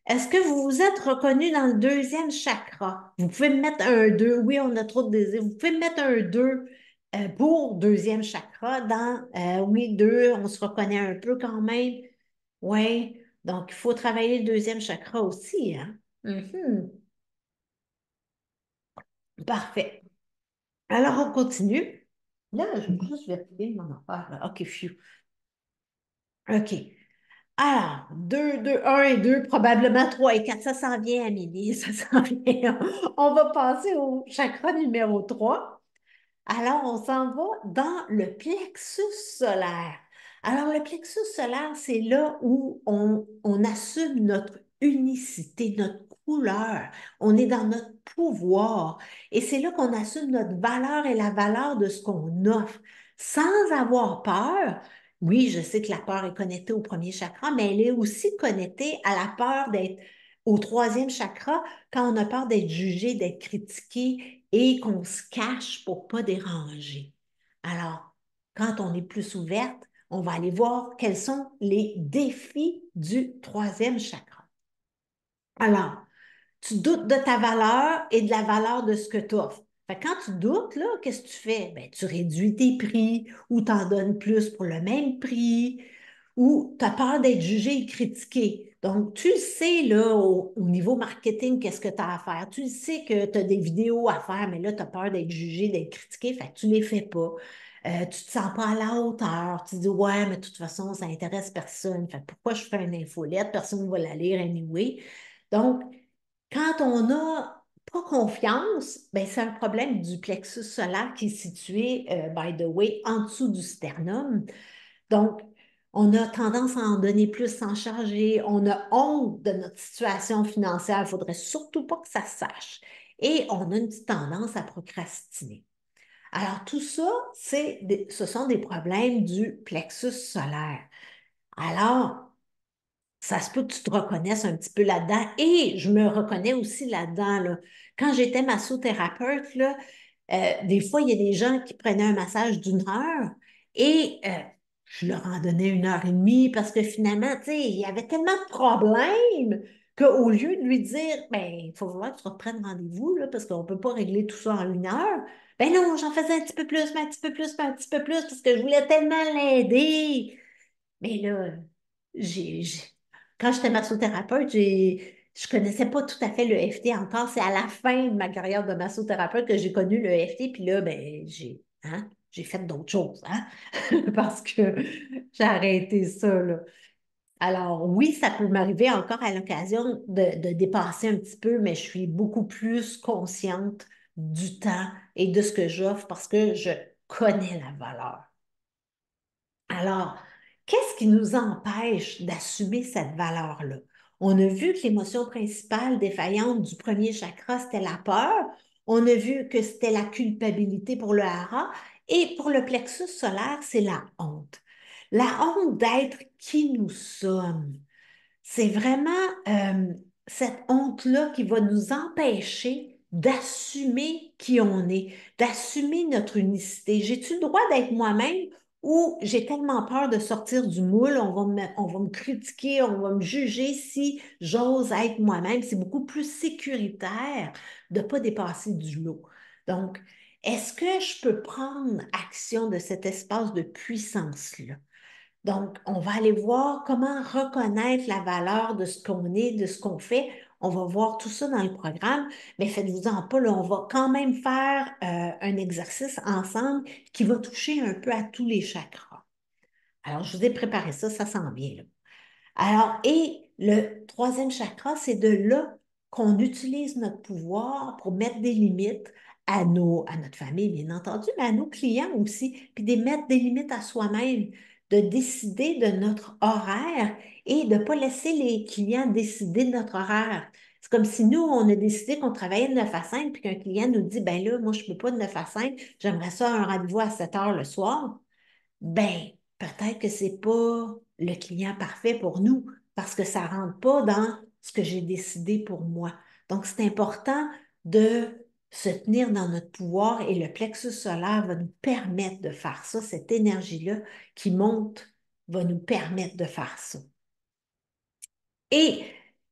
Est-ce que vous vous êtes reconnu dans le deuxième chakra? Vous pouvez me mettre un 2. Oui, on a trop de désirs. Vous pouvez me mettre un 2 pour deuxième chakra dans, oui, 2, on se reconnaît un peu quand même. Oui, donc il faut travailler le deuxième chakra aussi, hein? Mhm. Parfait. Alors, on continue. Là, je vais juste vérifier mon affaire, là. OK, phew. OK. Alors, 2, 2, 1 et 2, probablement 3 et 4. Ça s'en vient, Amélie, ça s'en vient. On va passer au chakra numéro 3. Alors, on s'en va dans le plexus solaire. Alors, le plexus solaire, c'est là où on assume notre unicité, notre couleur. On est dans notre pouvoir. Et c'est là qu'on assume notre valeur et la valeur de ce qu'on offre, sans avoir peur. Oui, je sais que la peur est connectée au premier chakra, mais elle est aussi connectée à la peur d'être au troisième chakra quand on a peur d'être jugé, d'être critiqué et qu'on se cache pour pas déranger. Alors, quand on est plus ouverte, on va aller voir quels sont les défis du troisième chakra. Alors, tu doutes de ta valeur et de la valeur de ce que tu offres. Fait que quand tu doutes, là, qu'est-ce que tu fais? Ben, tu réduis tes prix ou tu en donnes plus pour le même prix ou tu as peur d'être jugé et critiqué. Donc, tu le sais, là, au niveau marketing, qu'est-ce que tu as à faire. Tu le sais que tu as des vidéos à faire, mais là, tu as peur d'être jugé, d'être critiqué, fait que tu ne les fais pas. Tu ne te sens pas à la hauteur. Tu dis, ouais, mais de toute façon, ça n'intéresse personne. Fait que pourquoi je fais une infolette? Personne ne va la lire anyway. Donc, quand on n'a pas confiance, ben c'est un problème du plexus solaire qui est situé, by the way, en dessous du sternum. Donc, on a tendance à en donner plus sans charger. On a honte de notre situation financière. Il ne faudrait surtout pas que ça se sache. Et on a une petite tendance à procrastiner. Alors, tout ça, ce sont des problèmes du plexus solaire. Alors, ça se peut que tu te reconnaisses un petit peu là-dedans. Et je me reconnais aussi là-dedans, là. Quand j'étais massothérapeute, là, des fois, il y a des gens qui prenaient un massage d'1 heure et je leur en donnais 1 heure et demie parce que finalement, tu sais, il y avait tellement de problèmes qu'au lieu de lui dire, ben, il faut voir que tu reprennes rendez-vous, là, parce qu'on ne peut pas régler tout ça en 1 heure, ben non, j'en faisais un petit peu plus, mais un petit peu plus, mais un petit peu plus parce que je voulais tellement l'aider. Mais là, j'ai, j'ai- quand j'étais massothérapeute, je connaissais pas tout à fait le FT encore. C'est à la fin de ma carrière de massothérapeute que j'ai connu le FT. Puis là, ben, j'ai fait d'autres choses, hein, parce que j'ai arrêté ça, là. Alors, oui, ça peut m'arriver encore à l'occasion de dépasser un petit peu, mais je suis beaucoup plus consciente du temps et de ce que j'offre parce que je connais la valeur. Alors, qu'est-ce qui nous empêche d'assumer cette valeur-là? On a vu que l'émotion principale défaillante du premier chakra, c'était la peur. On a vu que c'était la culpabilité pour le hara. Et pour le plexus solaire, c'est la honte. La honte d'être qui nous sommes. C'est vraiment cette honte-là qui va nous empêcher d'assumer qui on est, d'assumer notre unicité. J'ai-tu le droit d'être moi-même ou j'ai tellement peur de sortir du moule, on va me critiquer, on va me juger si j'ose être moi-même. C'est beaucoup plus sécuritaire de ne pas dépasser du lot. Donc, est-ce que je peux prendre action de cet espace de puissance-là? Donc, on va aller voir comment reconnaître la valeur de ce qu'on est, de ce qu'on fait. On va voir tout ça dans le programme, mais faites-vous-en pas, là, on va quand même faire un exercice ensemble qui va toucher un peu à tous les chakras. Alors, je vous ai préparé ça, ça s'en vient là. Alors, et le troisième chakra, c'est de là qu'on utilise notre pouvoir pour mettre des limites à notre famille, bien entendu, mais à nos clients aussi, puis de mettre des limites à soi-même, de décider de notre horaire et de ne pas laisser les clients décider de notre horaire. C'est comme si nous, on a décidé qu'on travaillait de 9 à 5, puis qu'un client nous dit, ben là, moi, je ne peux pas de 9 à 5, j'aimerais ça un rendez-vous à 7 heures le soir. Ben, peut-être que c'est pas le client parfait pour nous parce que ça rentre pas dans ce que j'ai décidé pour moi. Donc, c'est important de se tenir dans notre pouvoir et le plexus solaire va nous permettre de faire ça. Cette énergie-là qui monte va nous permettre de faire ça. Et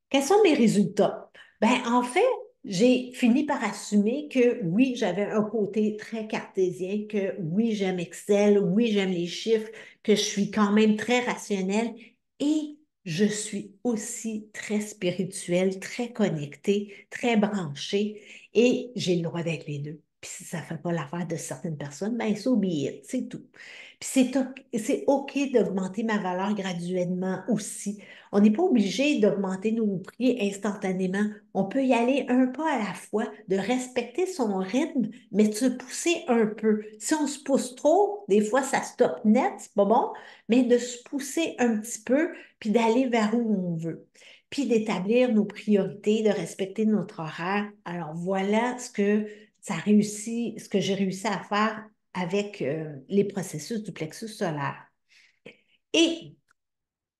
quels sont mes résultats? Ben, en fait, j'ai fini par assumer que oui, j'avais un côté très cartésien, que oui, j'aime Excel, oui, j'aime les chiffres, que je suis quand même très rationnelle et je suis aussi très spirituelle, très connectée, très branchée et j'ai le droit d'être les deux. Puis si ça ne fait pas l'affaire de certaines personnes, ben so be it, c'est tout. Puis c'est OK d'augmenter ma valeur graduellement aussi. On n'est pas obligé d'augmenter nos prix instantanément. On peut y aller un pas à la fois, de respecter son rythme, mais de se pousser un peu. Si on se pousse trop, des fois ça stoppe net, c'est pas bon, mais de se pousser un petit peu, puis d'aller vers où on veut. Puis d'établir nos priorités, de respecter notre horaire. Alors voilà ce que j'ai réussi à faire avec les processus du plexus solaire. Et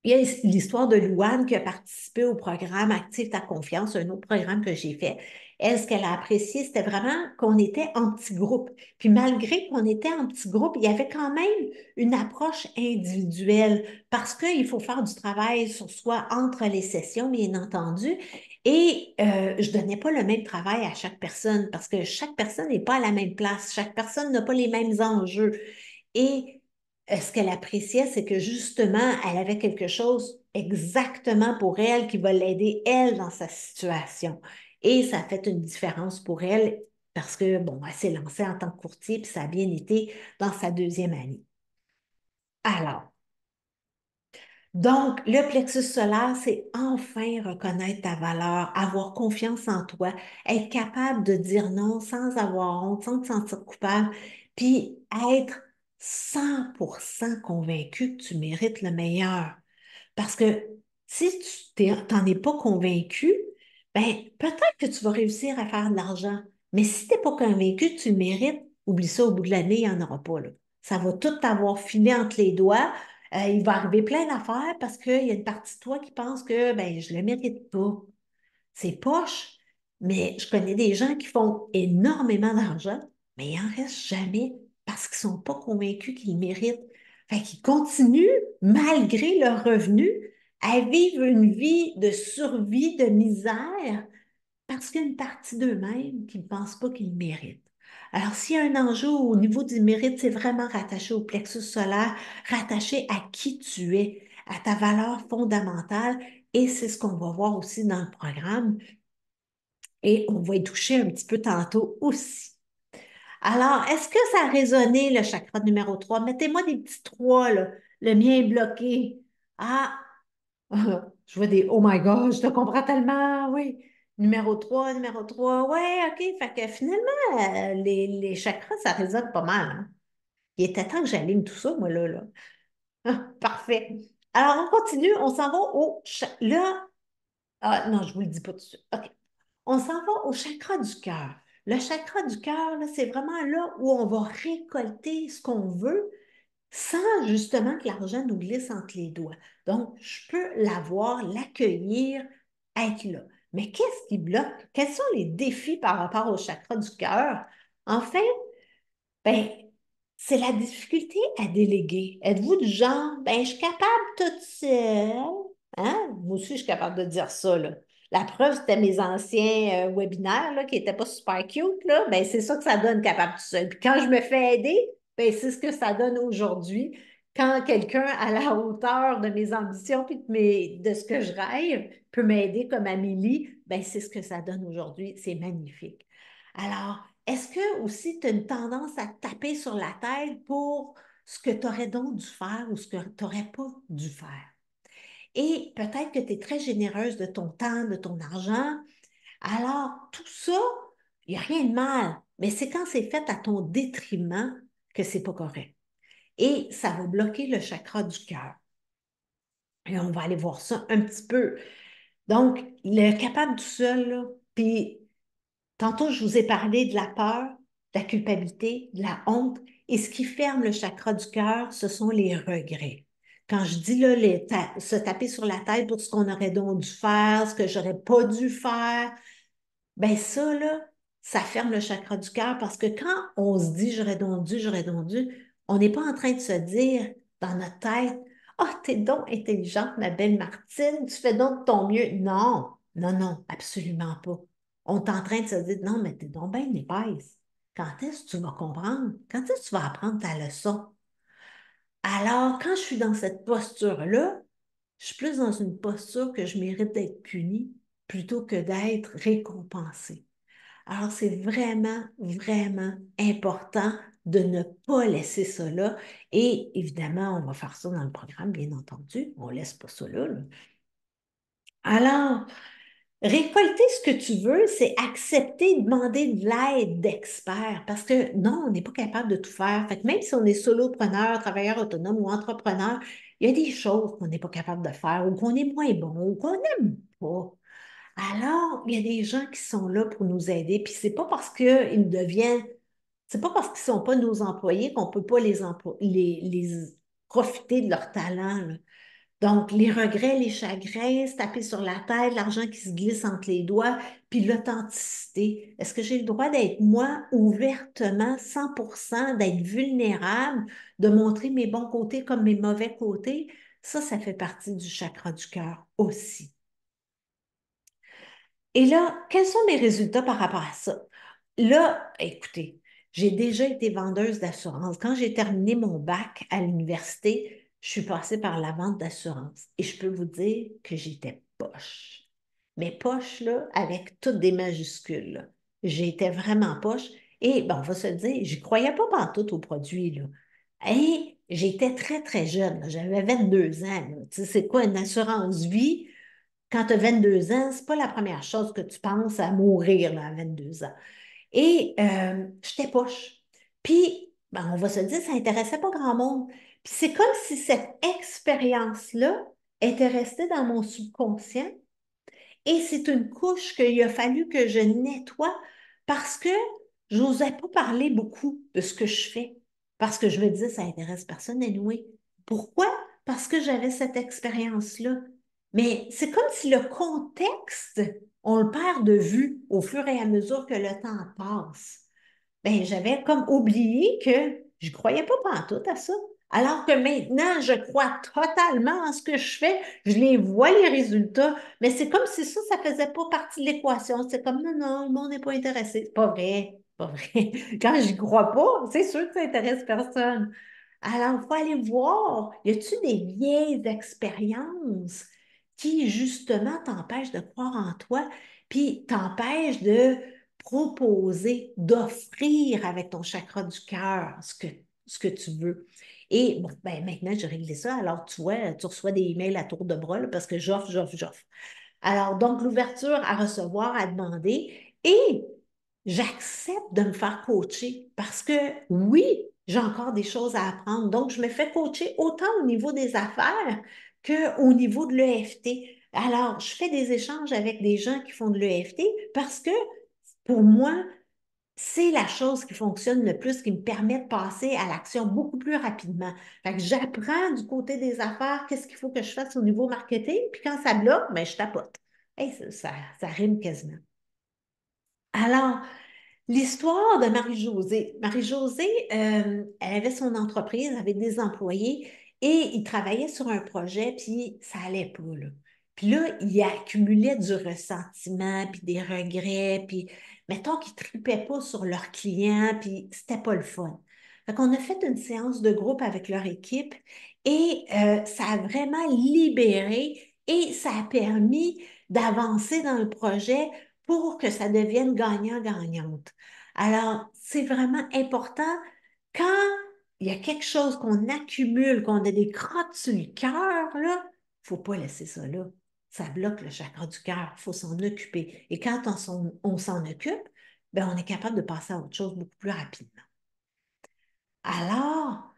il y a l'histoire de Louane qui a participé au programme Active ta confiance, un autre programme que j'ai fait. Elle, ce qu'elle a apprécié, c'était vraiment qu'on était en petit groupe. Puis malgré qu'on était en petit groupe, il y avait quand même une approche individuelle parce qu'il faut faire du travail sur soi entre les sessions, bien entendu. Et je ne donnais pas le même travail à chaque personne parce que chaque personne n'est pas à la même place. Chaque personne n'a pas les mêmes enjeux. Et ce qu'elle appréciait, c'est que justement, elle avait quelque chose exactement pour elle qui va l'aider, elle, dans sa situation. Et ça a fait une différence pour elle parce que, bon, elle s'est lancée en tant que courtier, puis ça a bien été dans sa deuxième année. Alors, donc, le plexus solaire, c'est enfin reconnaître ta valeur, avoir confiance en toi, être capable de dire non sans avoir honte, sans te sentir coupable, puis être 100% convaincu que tu mérites le meilleur. Parce que si tu n'en es pas convaincu, ben peut-être que tu vas réussir à faire de l'argent. Mais si tu n'es pas convaincu que tu le mérites, oublie ça, au bout de l'année, il n'y en aura pas, là. Ça va tout t'avoir filé entre les doigts. Il va arriver plein d'affaires parce qu'il y a une partie de toi qui pense que ben, je ne le mérite pas. C'est poche, mais je connais des gens qui font énormément d'argent, mais il n'en reste jamais parce qu'ils ne sont pas convaincus qu'ils le méritent. Fait qu'ils continuent, malgré leurs revenus, à vivre une vie de survie, de misère, parce qu'il y a une partie d'eux-mêmes qui ne pensent pas qu'ils le méritent. Alors, s'il y a un enjeu au niveau du mérite, c'est vraiment rattaché au plexus solaire, rattaché à qui tu es, à ta valeur fondamentale, et c'est ce qu'on va voir aussi dans le programme, et on va y toucher un petit peu tantôt aussi. Alors, est-ce que ça a résonné, le chakra numéro 3? Mettez-moi des petits 3, là. Le mien est bloqué. Ah, je vois des Oh my God, je te comprends tellement, oui. Numéro 3, ouais, OK. Fait que finalement, les chakras, ça résonne pas mal, hein. Il était temps que j'aligne tout ça, moi, là. Ah, parfait. Alors, on continue, on s'en va Là, ah non, je vous le dis pas tout de suite. OK. On s'en va au chakra du cœur. Le chakra du cœur, là, c'est vraiment là où on va récolter ce qu'on veut sans justement que l'argent nous glisse entre les doigts. Donc, je peux l'avoir, l'accueillir, être là. Mais qu'est-ce qui bloque? Quels sont les défis par rapport au chakra du cœur? En fait, ben, c'est la difficulté à déléguer. Êtes-vous du genre, ben, je suis capable toute seule? Hein? Moi aussi, je suis capable de dire ça, là. La preuve, c'était mes anciens webinaires là, qui n'étaient pas super cute, là. Ben, c'est ça que ça donne capable tout seul. Puis quand je me fais aider, ben, c'est ce que ça donne aujourd'hui. Quand quelqu'un à la hauteur de mes ambitions puis de ce que je rêve peut m'aider comme Amélie, ben, c'est ce que ça donne aujourd'hui. C'est magnifique. Alors, est-ce que aussi tu as une tendance à te taper sur la tête pour ce que tu aurais donc dû faire ou ce que tu n'aurais pas dû faire? Et peut-être que tu es très généreuse de ton temps, de ton argent. Alors, tout ça, il n'y a rien de mal, mais c'est quand c'est fait à ton détriment que c'est pas correct. Et ça va bloquer le chakra du cœur. Et on va aller voir ça un petit peu. Donc, le capable tout seul, là, puis tantôt, je vous ai parlé de la peur, de la culpabilité, de la honte. Et ce qui ferme le chakra du cœur, ce sont les regrets. Quand je dis là, se taper sur la tête pour ce qu'on aurait donc dû faire, ce que j'aurais pas dû faire, ben ça, là, ça ferme le chakra du cœur parce que quand on se dit j'aurais donc dû, on n'est pas en train de se dire dans notre tête, ah, t'es donc intelligente, ma belle Martine, tu fais donc de ton mieux. Non, non, non, absolument pas. On est en train de se dire, non, mais t'es donc bien épaisse. Quand est-ce que tu vas comprendre? Quand est-ce que tu vas apprendre ta leçon? Alors, quand je suis dans cette posture-là, je suis plus dans une posture que je mérite d'être punie plutôt que d'être récompensée. Alors, c'est vraiment, vraiment important de ne pas laisser ça là. Et évidemment, on va faire ça dans le programme, bien entendu. On ne laisse pas ça là, là. Alors, récolter ce que tu veux, c'est accepter, demander de l'aide d'experts parce que non, on n'est pas capable de tout faire. Fait que même si on est solopreneur, travailleur autonome ou entrepreneur, il y a des choses qu'on n'est pas capable de faire ou qu'on est moins bon ou qu'on n'aime pas. Alors, il y a des gens qui sont là pour nous aider, puis c'est pas parce qu'ils deviennent, c'est pas parce qu'ils sont pas nos employés qu'on peut pas les profiter de leur talent, là. Donc, les regrets, les chagrins, se taper sur la tête, l'argent qui se glisse entre les doigts, puis l'authenticité. Est-ce que j'ai le droit d'être moi ouvertement, 100%, d'être vulnérable, de montrer mes bons côtés comme mes mauvais côtés? Ça fait partie du chakra du cœur aussi. Et là, quels sont mes résultats par rapport à ça? Là, écoutez, j'ai déjà été vendeuse d'assurance. Quand j'ai terminé mon bac à l'université, je suis passée par la vente d'assurance. Et je peux vous dire que j'étais poche. Mais poche, là, avec toutes des majuscules, là. J'étais vraiment poche. Et, bon, on va se le dire, je croyais pas pantoute aux produits, là. Et j'étais très, très jeune, là. J'avais 22 ans, là. Tu sais, c'est quoi une assurance vie? Quand tu as 22 ans, c'est pas la première chose que tu penses à mourir là, à 22 ans. Et j'étais poche. Puis, ben, on va se dire, ça intéressait pas grand monde. Puis c'est comme si cette expérience-là était restée dans mon subconscient et c'est une couche qu'il a fallu que je nettoie parce que je n'osais pas parler beaucoup de ce que je fais. Parce que je me disais, ça intéresse personne anyway. Pourquoi? Parce que j'avais cette expérience-là. Mais c'est comme si le contexte, on le perd de vue au fur et à mesure que le temps passe. Ben, j'avais comme oublié que je ne croyais pas pantoute à ça. Alors que maintenant, je crois totalement en ce que je fais. Je les vois, les résultats. Mais c'est comme si ça ne faisait pas partie de l'équation. C'est comme, non, non, le monde n'est pas intéressé. C'est pas vrai. Pas vrai. Quand je n'y crois pas, c'est sûr que ça n'intéresse personne. Alors, il faut aller voir. Y a-t-il des vieilles expériences qui, justement, t'empêchent de croire en toi, puis t'empêchent de proposer, d'offrir avec ton chakra du cœur ce que tu veux. Et bon, ben maintenant, j'ai réglé ça. Alors, tu vois, tu reçois des emails à tour de bras là, parce que j'offre, j'offre, j'offre. Alors, donc, l'ouverture à recevoir, à demander. Et j'accepte de me faire coacher parce que oui, j'ai encore des choses à apprendre. Donc, je me fais coacher autant au niveau des affaires qu'au niveau de l'EFT. Alors, je fais des échanges avec des gens qui font de l'EFT parce que pour moi, c'est la chose qui fonctionne le plus, qui me permet de passer à l'action beaucoup plus rapidement. Fait que j'apprends du côté des affaires qu'est-ce qu'il faut que je fasse au niveau marketing, puis quand ça bloque, ben, je tapote. Hey, ça rime quasiment. Alors, l'histoire de Marie-Josée. Marie-Josée, elle avait son entreprise avec des employés et ils travaillaient sur un projet, puis ça allait pas, là. Puis là, ils accumulaient du ressentiment, puis des regrets, puis mettons qu'ils tripaient pas sur leurs clients, puis c'était pas le fun. Fait qu'on a fait une séance de groupe avec leur équipe et ça a vraiment libéré et ça a permis d'avancer dans le projet pour que ça devienne gagnant-gagnante. Alors, c'est vraiment important quand il y a quelque chose qu'on accumule, qu'on a des crottes sur le cœur, là, il ne faut pas laisser ça là. Ça bloque le chakra du cœur. Il faut s'en occuper. Et quand on s'en occupe, ben, on est capable de passer à autre chose beaucoup plus rapidement. Alors,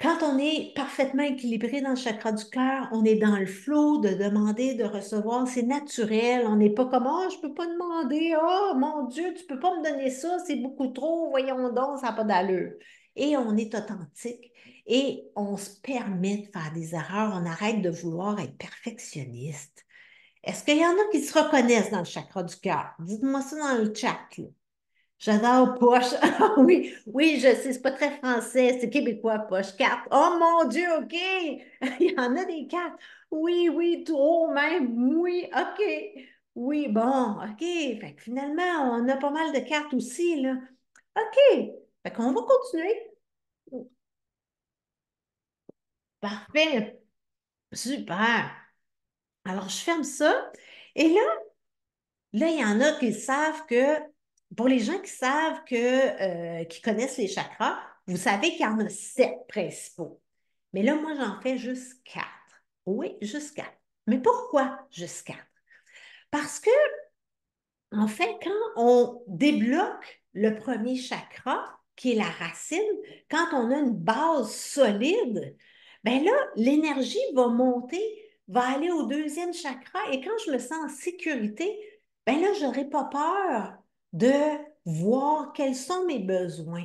quand on est parfaitement équilibré dans le chakra du cœur, on est dans le flot de demander, de recevoir, c'est naturel. On n'est pas comme, oh, je ne peux pas demander, oh mon Dieu, tu ne peux pas me donner ça, c'est beaucoup trop, voyons donc, ça n'a pas d'allure. Et on est authentique et on se permet de faire des erreurs, on arrête de vouloir être perfectionniste. Est-ce qu'il y en a qui se reconnaissent dans le chakra du cœur? Dites-moi ça dans le chat, là. J'adore poche. Ah oui, oui, je sais, c'est pas très français, c'est québécois, poche, carte. Oh mon Dieu, OK! Il y en a des cartes. Oui, oui, trop même. Oui, OK. Oui, bon, OK. Fait que finalement, on a pas mal de cartes aussi, là. OK. Fait qu'on va continuer. Parfait. Super. Alors, je ferme ça. Et là, il y en a qui savent que, pour les gens qui savent qui connaissent les chakras, vous savez qu'il y en a 7 principaux. Mais là, moi, j'en fais juste 4. Oui, juste 4. Mais pourquoi juste 4? Parce que, en fait, quand on débloque le premier chakra, qui est la racine, quand on a une base solide, ben là, l'énergie va monter, va aller au deuxième chakra et quand je me sens en sécurité, ben là, je n'aurai pas peur de voir quels sont mes besoins.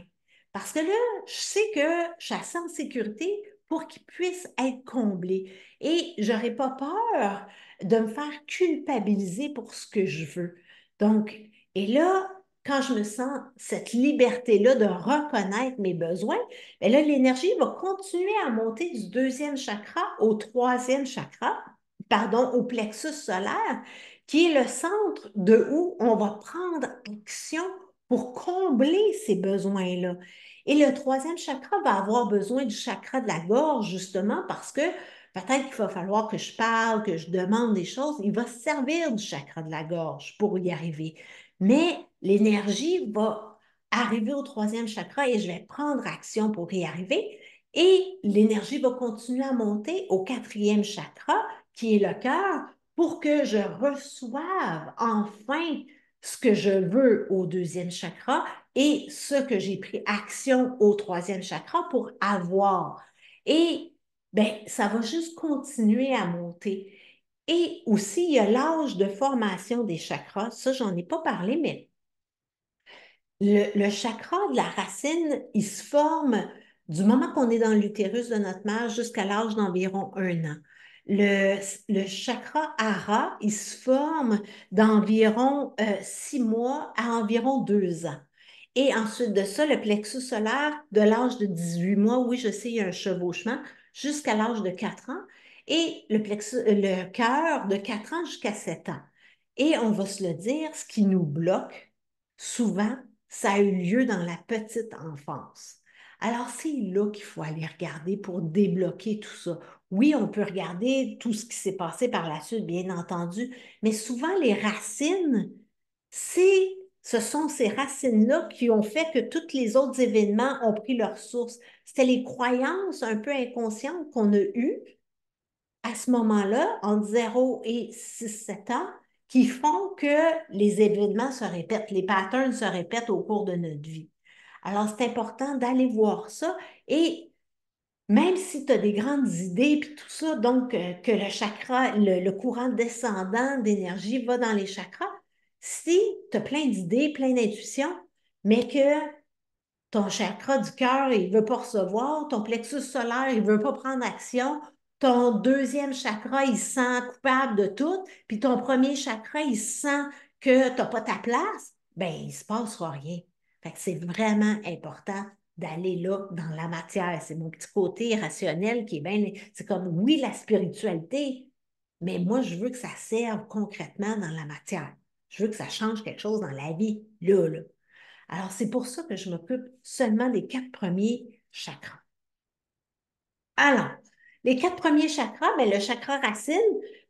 Parce que là, je sais que je suis assez en sécurité pour qu'ils puissent être comblés. Et je n'aurai pas peur de me faire culpabiliser pour ce que je veux. Donc, et là, quand je me sens cette liberté-là de reconnaître mes besoins, bien là, l'énergie va continuer à monter du deuxième chakra au troisième chakra, pardon, au plexus solaire, qui est le centre de où on va prendre action pour combler ces besoins-là. Et le troisième chakra va avoir besoin du chakra de la gorge, justement, parce que peut-être qu'il va falloir que je parle, que je demande des choses. Il va se servir du chakra de la gorge pour y arriver. Mais l'énergie va arriver au troisième chakra et je vais prendre action pour y arriver. Et l'énergie va continuer à monter au quatrième chakra, qui est le cœur, pour que je reçoive enfin ce que je veux au deuxième chakra et ce que j'ai pris action au troisième chakra pour avoir. Et ben, ça va juste continuer à monter. Et aussi, il y a l'âge de formation des chakras. Ça, j'en ai pas parlé, mais le chakra de la racine, il se forme du moment qu'on est dans l'utérus de notre mère jusqu'à l'âge d'environ 1 an. Le chakra hara, il se forme d'environ 6 mois à environ 2 ans. Et ensuite de ça, le plexus solaire, de l'âge de 18 mois, oui, je sais, il y a un chevauchement, jusqu'à l'âge de 4 ans. Et le cœur, de 4 ans jusqu'à 7 ans. Et on va se le dire, ce qui nous bloque, souvent, ça a eu lieu dans la petite enfance. Alors, c'est là qu'il faut aller regarder pour débloquer tout ça. Oui, on peut regarder tout ce qui s'est passé par la suite, bien entendu, mais souvent, les racines, ce sont ces racines-là qui ont fait que tous les autres événements ont pris leur source. C'était les croyances un peu inconscientes qu'on a eues à ce moment-là, entre 0 et 6-7 ans, qui font que les événements se répètent, les patterns se répètent au cours de notre vie. Alors, c'est important d'aller voir ça et même si tu as des grandes idées puis tout ça, donc que le chakra, le courant descendant d'énergie va dans les chakras, si tu as plein d'idées, plein d'intuitions, mais que ton chakra du cœur, il ne veut pas recevoir. Ton plexus solaire, il ne veut pas prendre action. Ton deuxième chakra, il se sent coupable de tout. Puis ton premier chakra, il sent que tu n'as pas ta place. ben il ne se passera rien. Fait que c'est vraiment important d'aller là dans la matière. C'est mon petit côté rationnel qui est bien. C'est comme, oui, la spiritualité, mais moi, je veux que ça serve concrètement dans la matière. Je veux que ça change quelque chose dans la vie, là, là. Alors, c'est pour ça que je m'occupe seulement des 4 premiers chakras. Alors, les 4 premiers chakras, ben, le chakra racine,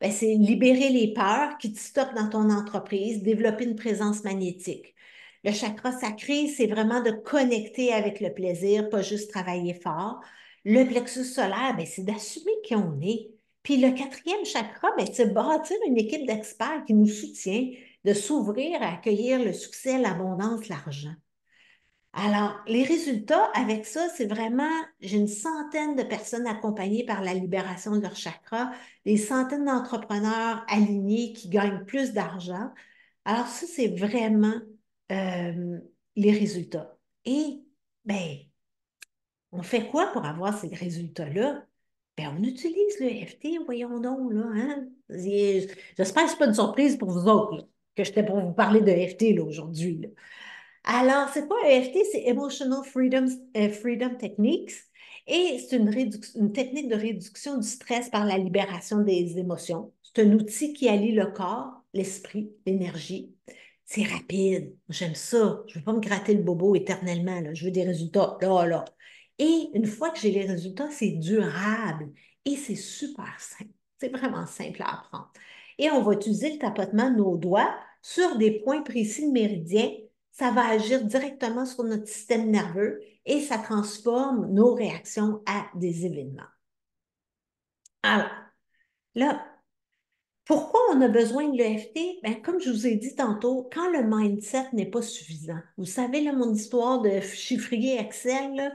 ben, c'est libérer les peurs qui te stoppent dans ton entreprise, développer une présence magnétique. Le chakra sacré, c'est vraiment de connecter avec le plaisir, pas juste travailler fort. Le plexus solaire, ben, c'est d'assumer qui on est. Puis le 4e chakra, ben, c'est de bâtir une équipe d'experts qui nous soutient, de s'ouvrir à accueillir le succès, l'abondance, l'argent. Alors, les résultats avec ça, c'est vraiment, j'ai une centaine de personnes accompagnées par la libération de leur chakra, des centaines d'entrepreneurs alignés qui gagnent plus d'argent. Alors, ça, c'est vraiment euh, les résultats. Et, ben, on fait quoi pour avoir ces résultats-là? Ben, on utilise le FT, voyons donc, là, hein? J'espère que ce n'est pas une surprise pour vous autres, là, que j'étais pour vous parler de FT, là, aujourd'hui, là. Alors, c'est quoi EFT? C'est Emotional Freedom Techniques et c'est une technique de réduction du stress par la libération des émotions. C'est un outil qui allie le corps, l'esprit, l'énergie. C'est rapide. J'aime ça. Je ne veux pas me gratter le bobo éternellement, là. Je veux des résultats là, là. Et une fois que j'ai les résultats, c'est durable et c'est super simple. C'est vraiment simple à apprendre. Et on va utiliser le tapotement de nos doigts sur des points précis de méridien. Ça va agir directement sur notre système nerveux et ça transforme nos réactions à des événements. Alors, là, pourquoi on a besoin de l'EFT? Bien, comme je vous ai dit tantôt, quand le mindset n'est pas suffisant, vous savez, là, mon histoire de chiffrier Excel, là,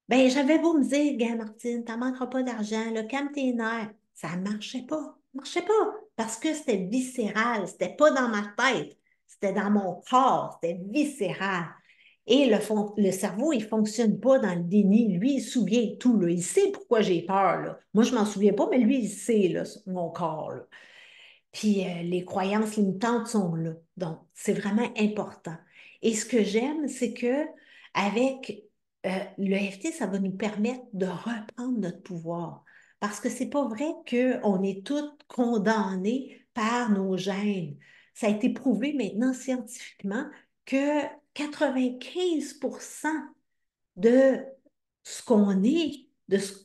ben, j'avais beau me dire, gars, Martine, t'en manqueras pas d'argent, là, calme tes nerfs. Ça marchait pas. Ça marchait pas. Parce que c'était viscéral. C'était pas dans ma tête. C'était dans mon corps. C'était viscéral. Et le cerveau, il fonctionne pas dans le déni. Lui, il se souvient de tout, là. Il sait pourquoi j'ai peur, là. Moi, je m'en souviens pas, mais lui, il sait, là, mon corps, là. Puis les croyances limitantes sont là. Donc, c'est vraiment important. Et ce que j'aime, c'est que avec l'EFT, ça va nous permettre de reprendre notre pouvoir. Parce que c'est pas vrai qu'on est toutes condamnées par nos gènes. Ça a été prouvé maintenant scientifiquement que 95% de ce qu'on est,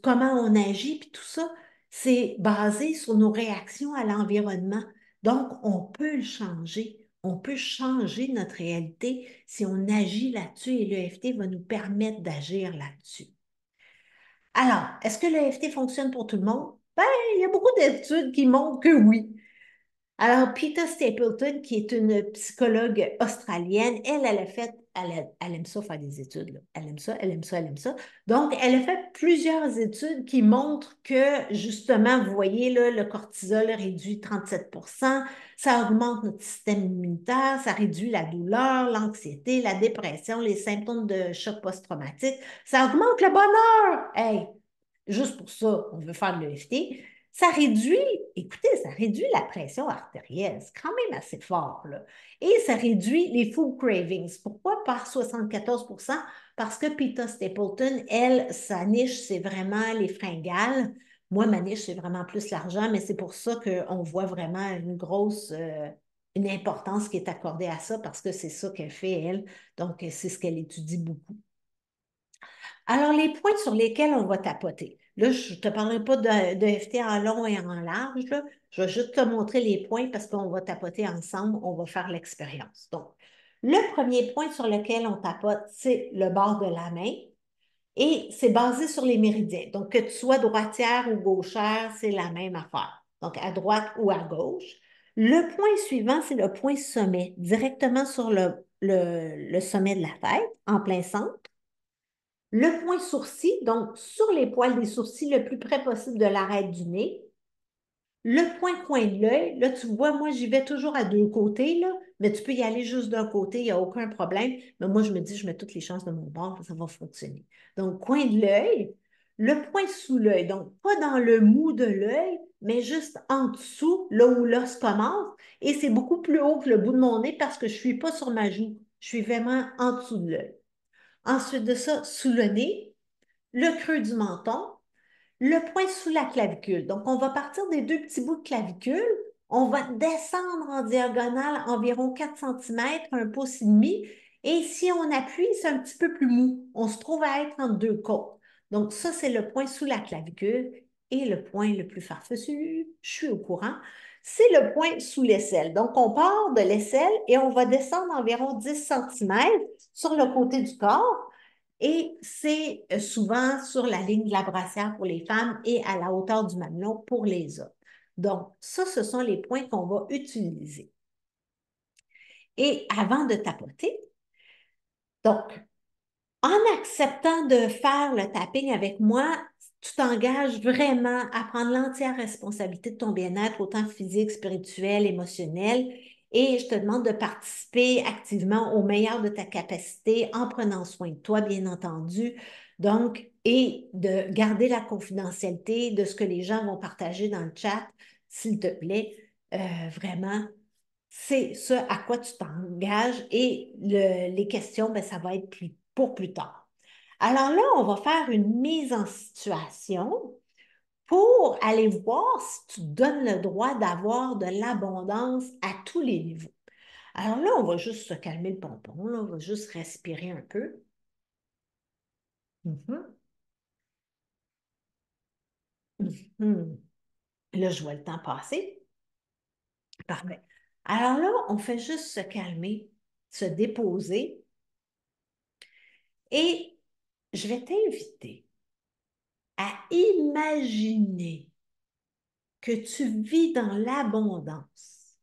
comment on agit, puis tout ça, c'est basé sur nos réactions à l'environnement. Donc, on peut le changer. On peut changer notre réalité si on agit là-dessus et l'EFT va nous permettre d'agir là-dessus. Alors, est-ce que l'EFT fonctionne pour tout le monde? Ben, il y a beaucoup d'études qui montrent que oui. Alors, Peter Stapleton, qui est une psychologue australienne, elle a fait, elle aime ça faire des études, là. Elle aime ça, elle aime ça, elle aime ça. Donc, elle a fait plusieurs études qui montrent que, justement, vous voyez, là, le cortisol réduit 37%, ça augmente notre système immunitaire, ça réduit la douleur, l'anxiété, la dépression, les symptômes de choc post-traumatique, ça augmente le bonheur. Hey, juste pour ça, on veut faire de l'EFT. Ça réduit, écoutez, ça réduit la pression artérielle. C'est quand même assez fort, là. Et ça réduit les food cravings. Pourquoi par 74%? Parce que Peter Stapleton, elle, sa niche, c'est vraiment les fringales. Moi, ma niche, c'est vraiment plus l'argent, mais c'est pour ça qu'on voit vraiment une grosse, une importance qui est accordée à ça parce que c'est ça qu'elle fait, elle. Donc, c'est ce qu'elle étudie beaucoup. Alors, les points sur lesquels on va tapoter. Là, je ne te parlerai pas de FT en long et en large, là. Je vais juste te montrer les points parce qu'on va tapoter ensemble, on va faire l'expérience. Donc, le premier point sur lequel on tapote, c'est le bord de la main et c'est basé sur les méridiens. Donc, que tu sois droitière ou gauchère, c'est la même affaire. Donc, à droite ou à gauche. Le point suivant, c'est le point sommet, directement sur le sommet de la tête, en plein centre. Le point sourcil, donc sur les poils des sourcils le plus près possible de l'arête du nez. Le point coin de l'œil, là, tu vois, moi, j'y vais toujours à deux côtés, là, mais tu peux y aller juste d'un côté, il n'y a aucun problème. Mais moi, je me dis, je mets toutes les chances de mon bord, ça va fonctionner. Donc, coin de l'œil, le point sous l'œil. Donc, pas dans le mou de l'œil, mais juste en dessous, là où l'os commence. Et c'est beaucoup plus haut que le bout de mon nez parce que je ne suis pas sur ma joue. Je suis vraiment en dessous de l'œil. Ensuite de ça, sous le nez, le creux du menton, le point sous la clavicule. Donc, on va partir des deux petits bouts de clavicule. On va descendre en diagonale environ 4 cm, un pouce et demi. Et si on appuie, c'est un petit peu plus mou. On se trouve à être entre deux côtes. Donc, ça, c'est le point sous la clavicule. Et le point le plus farfelu, je suis au courant, c'est le point sous l'aisselle. Donc, on part de l'aisselle et on va descendre environ 10 cm sur le côté du corps. Et c'est souvent sur la ligne de la brassière pour les femmes et à la hauteur du mamelon pour les hommes. Donc, ça, ce sont les points qu'on va utiliser. Et avant de tapoter, donc, en acceptant de faire le tapping avec moi, tu t'engages vraiment à prendre l'entière responsabilité de ton bien-être, autant physique, spirituel, émotionnel. Et je te demande de participer activement au meilleur de ta capacité en prenant soin de toi, bien entendu. Donc, et de garder la confidentialité de ce que les gens vont partager dans le chat, s'il te plaît. Vraiment, c'est ce à quoi tu t'engages et les questions, ben, ça va être pour plus tard. Alors là, on va faire une mise en situation pour aller voir si tu te donnes le droit d'avoir de l'abondance à tous les niveaux. Alors là, on va juste se calmer le pompon, là, on va juste respirer un peu. Mhm. Mhm. Là, je vois le temps passer. Parfait. Alors là, on fait juste se calmer, se déposer et je vais t'inviter à imaginer que tu vis dans l'abondance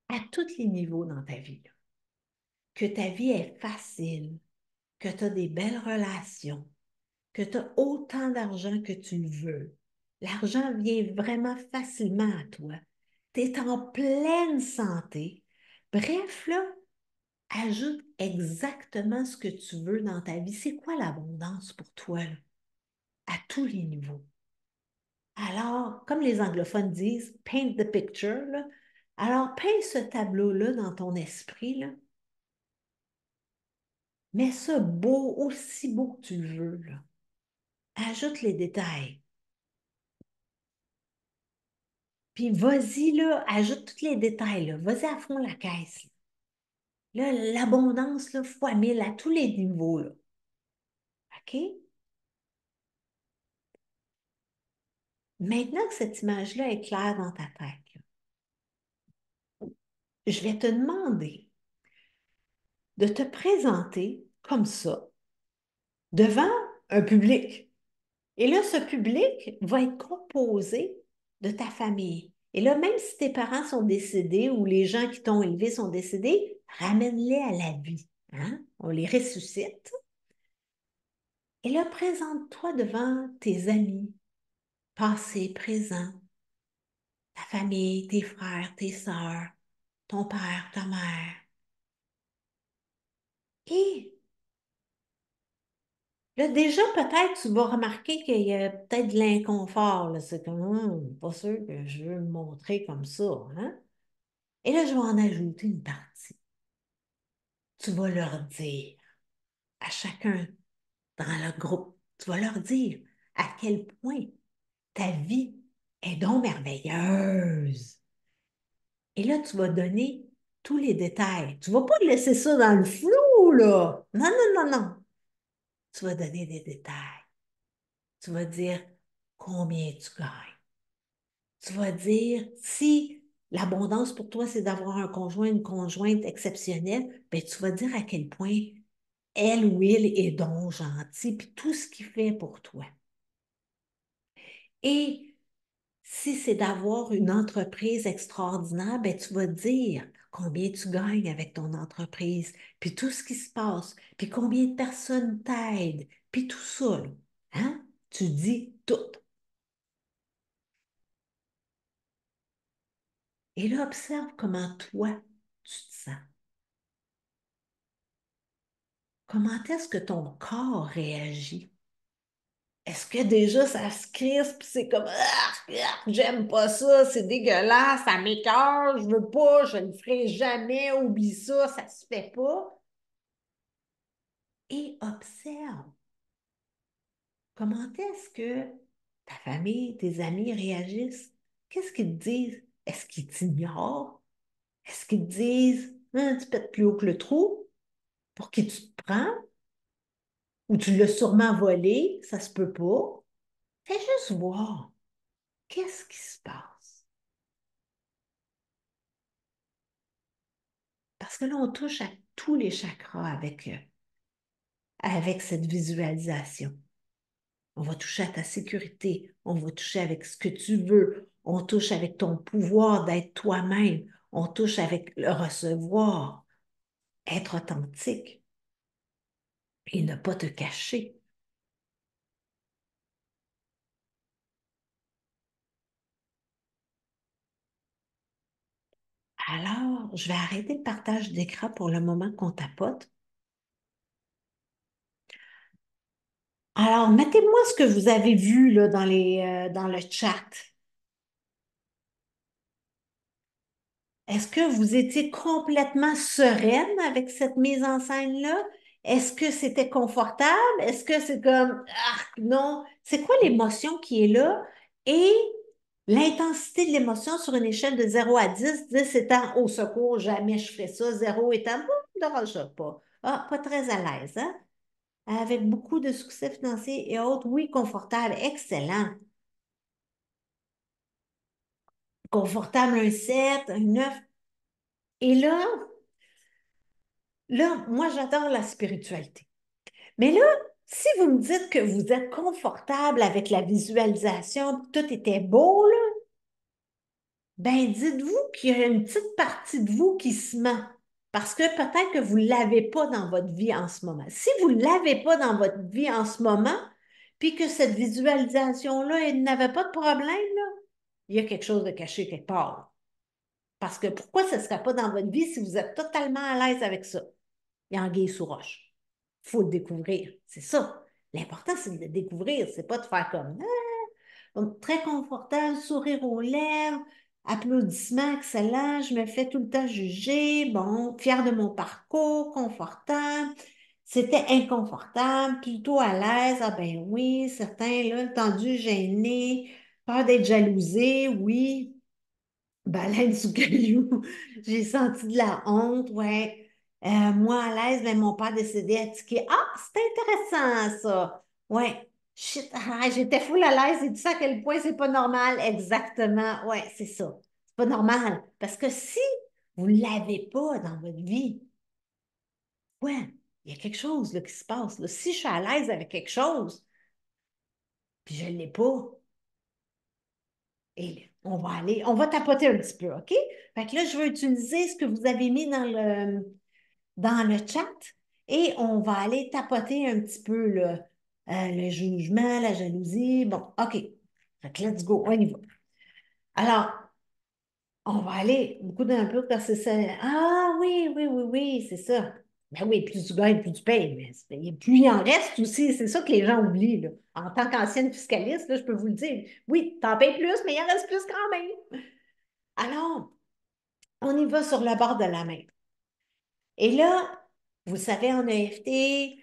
à tous les niveaux dans ta vie, là. Que ta vie est facile, que tu as des belles relations, que tu as autant d'argent que tu le veux. L'argent vient vraiment facilement à toi. Tu es en pleine santé. Bref, là, ajoute exactement ce que tu veux dans ta vie. C'est quoi l'abondance pour toi, là? À tous les niveaux. Alors, comme les anglophones disent, paint the picture, là. Alors, peins ce tableau-là dans ton esprit, là. Mets ça beau, aussi beau que tu le veux, là. Ajoute les détails. Puis vas-y, là, ajoute tous les détails, là. Vas-y à fond la caisse, là. Là, l'abondance, là, fois 1000 à tous les niveaux, là. OK? Maintenant que cette image-là est claire dans ta tête, là, je vais te demander de te présenter comme ça devant un public. Et là, ce public va être composé de ta famille. Et là, même si tes parents sont décédés ou les gens qui t'ont élevé sont décédés, ramène-les à la vie. Hein? On les ressuscite. Et là, présente-toi devant tes amis, passés, présents, ta famille, tes frères, tes sœurs, ton père, ta mère. Et là, déjà, peut-être, tu vas remarquer qu'il y a peut-être de l'inconfort, là. C'est comme, pas sûr que je veux me montrer comme ça, hein? Et là, je vais en ajouter une partie. Tu vas leur dire à chacun dans le groupe, tu vas leur dire à quel point ta vie est donc merveilleuse. Et là, tu vas donner tous les détails. Tu ne vas pas laisser ça dans le flou, là. Non, non, non, non. Tu vas donner des détails. Tu vas dire combien tu gagnes. Tu vas dire si l'abondance pour toi, c'est d'avoir un conjoint, une conjointe exceptionnelle, ben, tu vas dire à quel point elle ou il est donc gentil, puis tout ce qu'il fait pour toi. Et si c'est d'avoir une entreprise extraordinaire, ben, tu vas dire combien tu gagnes avec ton entreprise, puis tout ce qui se passe, puis combien de personnes t'aident, puis tout ça, là. Hein? Tu dis tout. Et là, observe comment toi, tu te sens. Comment est-ce que ton corps réagit? est-ce que déjà ça se crispe, c'est comme j'aime pas ça, c'est dégueulasse, ça m'écoeure, je veux pas, je ne le ferai jamais, oublie ça se fait pas. Et observe comment est-ce que ta famille, tes amis réagissent. Qu'est-ce qu'ils te disent? Est-ce qu'ils t'ignorent? Est-ce qu'ils te disent tu pètes plus haut que le trou? Pour qui tu te prends? Ou tu l'as sûrement volé? Ça se peut pas. Fais juste voir. Qu'est-ce qui se passe? Parce que là, on touche à tous les chakras avec cette visualisation. On va toucher à ta sécurité, on va toucher avec ce que tu veux, on touche avec ton pouvoir d'être toi-même, on touche avec le recevoir, être authentique et ne pas te cacher. Alors, je vais arrêter le partage d'écran pour le moment qu'on tapote. Alors, mettez-moi ce que vous avez vu là, dans le chat. Est-ce que vous étiez complètement sereine avec cette mise en scène-là? Est-ce que c'était confortable? Est-ce que c'est comme, ah, non? C'est quoi l'émotion qui est là? Et l'intensité de l'émotion sur une échelle de 0 à 10, 10 étant au secours, jamais je ferais ça, 0 étant, ne dérange pas. Ah, pas très à l'aise, hein? Avec beaucoup de succès financiers et autres, oui, confortable, excellent. Confortable, un 7, un 9. Et là, moi, j'adore la spiritualité. Mais là, si vous me dites que vous êtes confortable avec la visualisation, que tout était beau, là, ben dites-vous qu'il y a une petite partie de vous qui se ment. Parce que peut-être que vous ne l'avez pas dans votre vie en ce moment. Si vous ne l'avez pas dans votre vie en ce moment, puis que cette visualisation-là, elle n'avait pas de problème, là, il y a quelque chose de caché quelque part. Parce que pourquoi ce ne serait pas dans votre vie si vous êtes totalement à l'aise avec ça? Il y a anguille sous roche. Il faut le découvrir. C'est ça. L'important, c'est de le découvrir. C'est pas de faire comme donc, très confortable, sourire aux lèvres, applaudissements, excellent. Je me fais tout le temps juger. Bon, fier de mon parcours, confortable. C'était inconfortable, plutôt à l'aise. Ah ben oui, certains, là, tendu, gêné, peur d'être jalousé, oui. Baleine sous caillou. J'ai senti de la honte, ouais. Moi, à l'aise, mais mon père décédé à tiquer. Ah, c'est intéressant, ça. Ouais. Shit, j'étais full à l'aise et tu sais à quel point c'est pas normal. Exactement. Ouais, c'est ça. C'est pas normal. Parce que si vous ne l'avez pas dans votre vie, ouais, il y a quelque chose là, qui se passe, là. Si je suis à l'aise avec quelque chose, puis je ne l'ai pas, et on va tapoter un petit peu, OK? Fait que là, je vais utiliser ce que vous avez mis dans le chat et on va aller tapoter un petit peu le jugement, la jalousie. Bon, OK. Fait que let's go, on y va. Alors, on va aller beaucoup d'un peu parce que c'est ça. Ah oui, oui, oui, oui, c'est ça. Ben oui, plus tu gagnes, plus tu payes. Mais plus il en reste aussi. C'est ça que les gens oublient, là. En tant qu'ancienne fiscaliste, là, je peux vous le dire. Oui, t'en payes plus, mais il en reste plus quand même. Alors, on y va sur le bord de la main. Et là, vous savez, en EFT,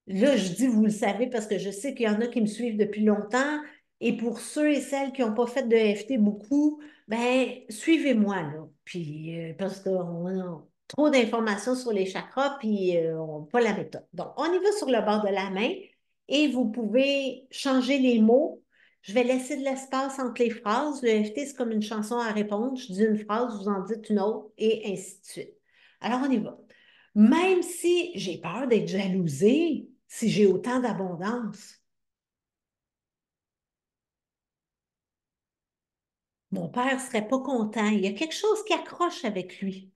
là, je dis vous le savez parce que je sais qu'il y en a qui me suivent depuis longtemps. Et pour ceux et celles qui n'ont pas fait de EFT beaucoup, ben suivez-moi là. Puis parce qu'on a trop d'informations sur les chakras, puis on n'a pas la méthode. Donc, on y va sur le bord de la main et vous pouvez changer les mots. Je vais laisser de l'espace entre les phrases. Le EFT, c'est comme une chanson à répondre. Je dis une phrase, vous en dites une autre, et ainsi de suite. Alors, on y va. Même si j'ai peur d'être jalousée, si j'ai autant d'abondance, mon père ne serait pas content. Il y a quelque chose qui accroche avec lui.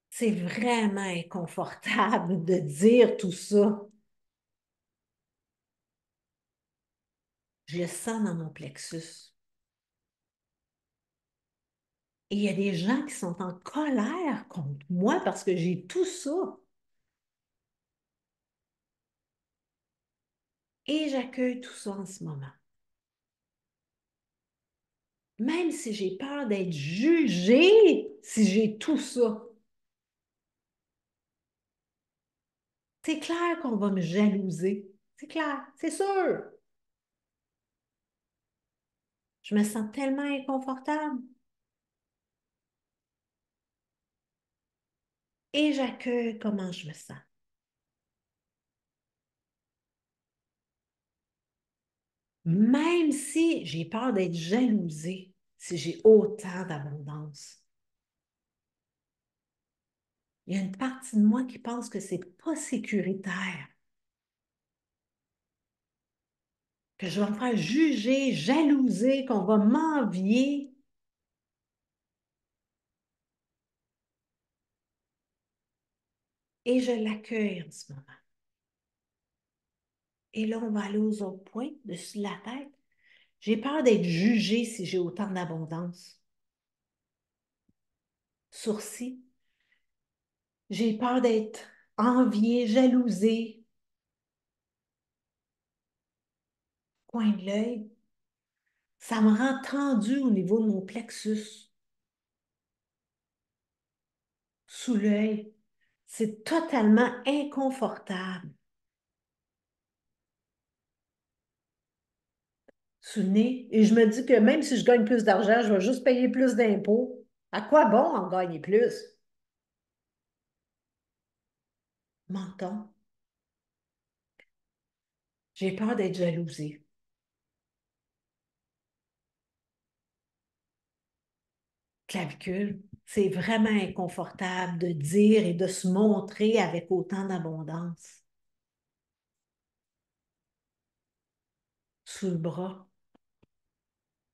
C'est vraiment inconfortable de dire tout ça. Je le sens dans mon plexus. Et il y a des gens qui sont en colère contre moi parce que j'ai tout ça. Et j'accueille tout ça en ce moment. Même si j'ai peur d'être jugée, si j'ai tout ça, c'est clair qu'on va me jalouser. C'est clair, c'est sûr. Je me sens tellement inconfortable. Et j'accueille comment je me sens. Même si j'ai peur d'être jalousée, si j'ai autant d'abondance. Il y a une partie de moi qui pense que c'est pas sécuritaire, que je vais me faire juger, jalouser, qu'on va m'envier. Et je l'accueille en ce moment. Et là, on va aller aux autres points, dessus de la tête. J'ai peur d'être jugée si j'ai autant d'abondance. Sourcils. J'ai peur d'être enviée, jalousée. Coin de l'œil. Ça me rend tendue au niveau de mon plexus. Sous l'œil. C'est totalement inconfortable. Sous le nez. Et je me dis que même si je gagne plus d'argent, je vais juste payer plus d'impôts. À quoi bon en gagner plus? Menton. J'ai peur d'être jalousée. Clavicule. C'est vraiment inconfortable de dire et de se montrer avec autant d'abondance. Sous le bras.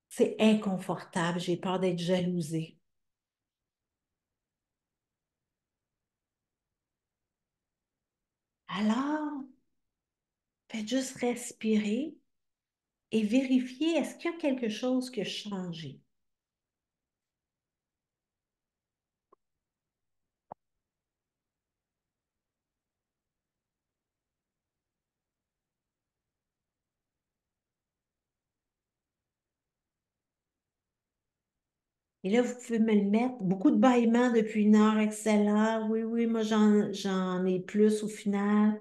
C'est inconfortable. J'ai peur d'être jalousée. Alors, faites juste respirer et vérifier est-ce qu'il y a quelque chose qui a changé. Et là, vous pouvez me le mettre. Beaucoup de bâillements depuis une heure, excellent. Oui, oui, moi, j'en ai plus au final.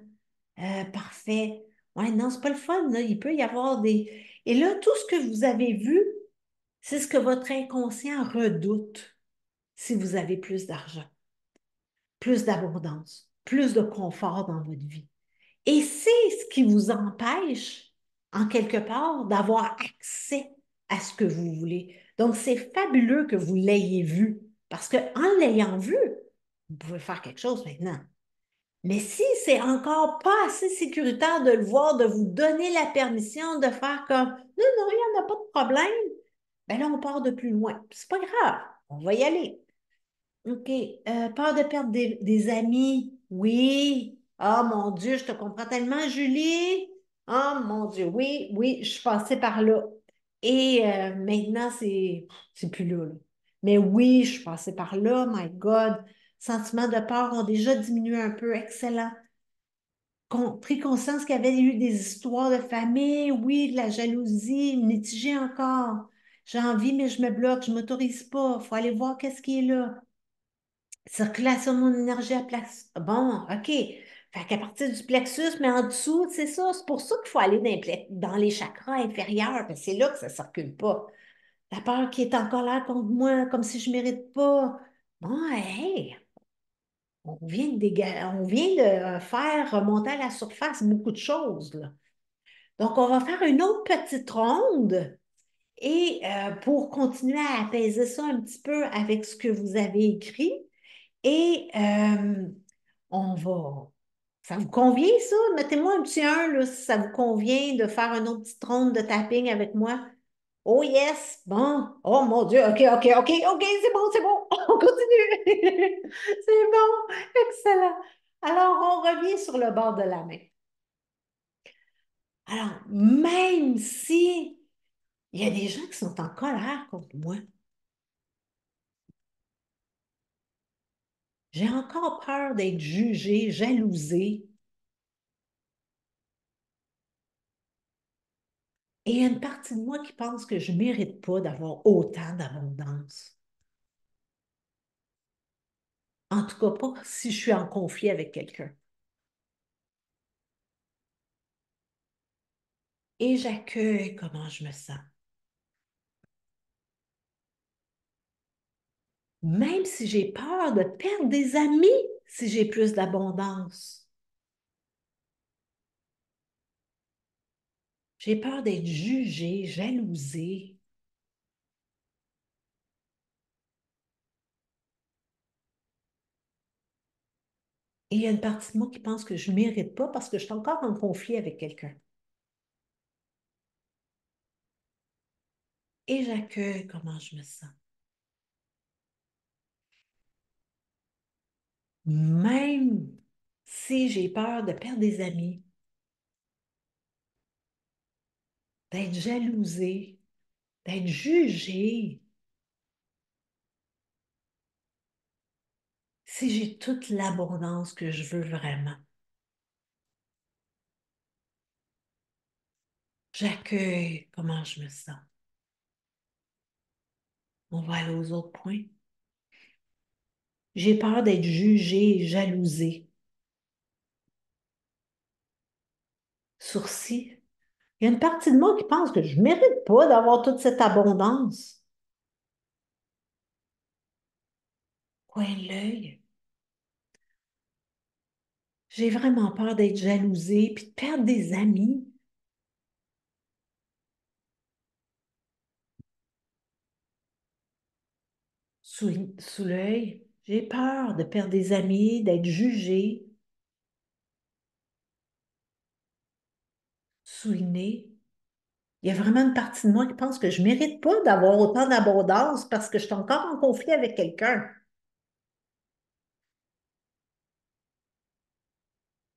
Parfait. Ouais, non, c'est pas le fun, là. Il peut y avoir des... Et là, tout ce que vous avez vu, c'est ce que votre inconscient redoute si vous avez plus d'argent, plus d'abondance, plus de confort dans votre vie. Et c'est ce qui vous empêche, en quelque part, d'avoir accès à ce que vous voulez. Donc, c'est fabuleux que vous l'ayez vu, parce qu'en l'ayant vu, vous pouvez faire quelque chose maintenant. Mais si c'est encore pas assez sécuritaire de le voir, de vous donner la permission de faire comme non, non, il n'y en a pas de problème, ben là, on part de plus loin. C'est pas grave, on va y aller. OK. Peur de perdre des amis. Oui. Ah, mon Dieu, je te comprends tellement, Julie. Ah, mon Dieu, oui, oui, je suis passée par là. Et maintenant, c'est plus là, là. Mais oui, je suis passée par là, my God. Sentiments de peur ont déjà diminué un peu. Excellent. Pris conscience qu'il y avait eu des histoires de famille, oui, de la jalousie, mitigée encore. J'ai envie, mais je me bloque, je ne m'autorise pas. Il faut aller voir qu'est-ce qui est là. Circulation de mon énergie à plexus. Bon, OK. Fait qu'à partir du plexus, mais en dessous, c'est ça. C'est pour ça qu'il faut aller dans les chakras inférieurs, parce que c'est là que ça ne circule pas. La peur qui est encore là contre moi, comme si je ne mérite pas. Bon, hey, on vient de faire remonter à la surface beaucoup de choses, là. Donc, on va faire une autre petite ronde. Et pour continuer à apaiser ça un petit peu avec ce que vous avez écrit, et on va. Ça vous convient, ça? Mettez-moi un petit 1 là, si ça vous convient de faire une autre petite ronde de tapping avec moi. Oh yes! Bon. Oh mon Dieu. OK, OK, OK, OK, c'est bon. On continue. C'est bon. Excellent. Alors, on revient sur le bord de la main. Alors, même si il y a des gens qui sont en colère contre moi, j'ai encore peur d'être jugée, jalousée. Et il y a une partie de moi qui pense que je ne mérite pas d'avoir autant d'abondance. En tout cas, pas si je suis en conflit avec quelqu'un. Et j'accueille comment je me sens. Même si j'ai peur de perdre des amis si j'ai plus d'abondance. J'ai peur d'être jugée, jalousée. Et il y a une partie de moi qui pense que je ne mérite pas parce que je suis encore en conflit avec quelqu'un. Et j'accueille comment je me sens. Même si j'ai peur de perdre des amis, d'être jalousée, d'être jugée, si j'ai toute l'abondance que je veux vraiment, j'accueille comment je me sens. On va aller aux autres points. J'ai peur d'être jugée, jalousée. Sourcil. Il y a une partie de moi qui pense que je ne mérite pas d'avoir toute cette abondance. Coin de l'œil. J'ai vraiment peur d'être jalousée puis de perdre des amis. Sous l'œil. J'ai peur de perdre des amis, d'être jugée. Sous le nez. Il y a vraiment une partie de moi qui pense que je ne mérite pas d'avoir autant d'abondance parce que je suis encore en conflit avec quelqu'un.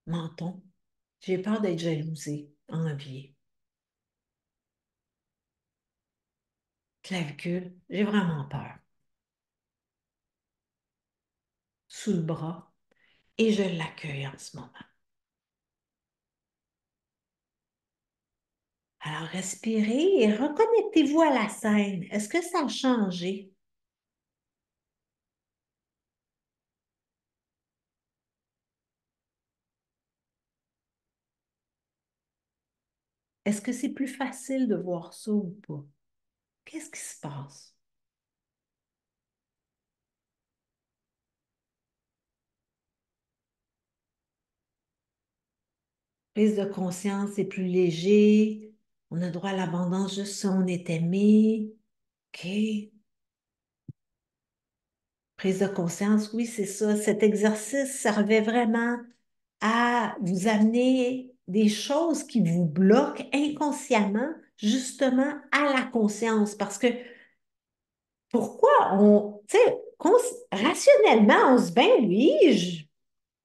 Menton. J'ai peur d'être jalousée, enviée. Clavicule. J'ai vraiment peur. Sous le bras. Et je l'accueille en ce moment. Alors, respirez et reconnectez-vous à la scène. Est-ce que ça a changé? Est-ce que c'est plus facile de voir ça ou pas? Qu'est-ce qui se passe? Prise de conscience, c'est plus léger. On a droit à l'abondance juste si on est aimé. OK. Prise de conscience, oui, c'est ça. Cet exercice servait vraiment à vous amener des choses qui vous bloquent inconsciemment, justement, à la conscience. Parce que pourquoi tu sais, rationnellement, on se dit, ben oui, je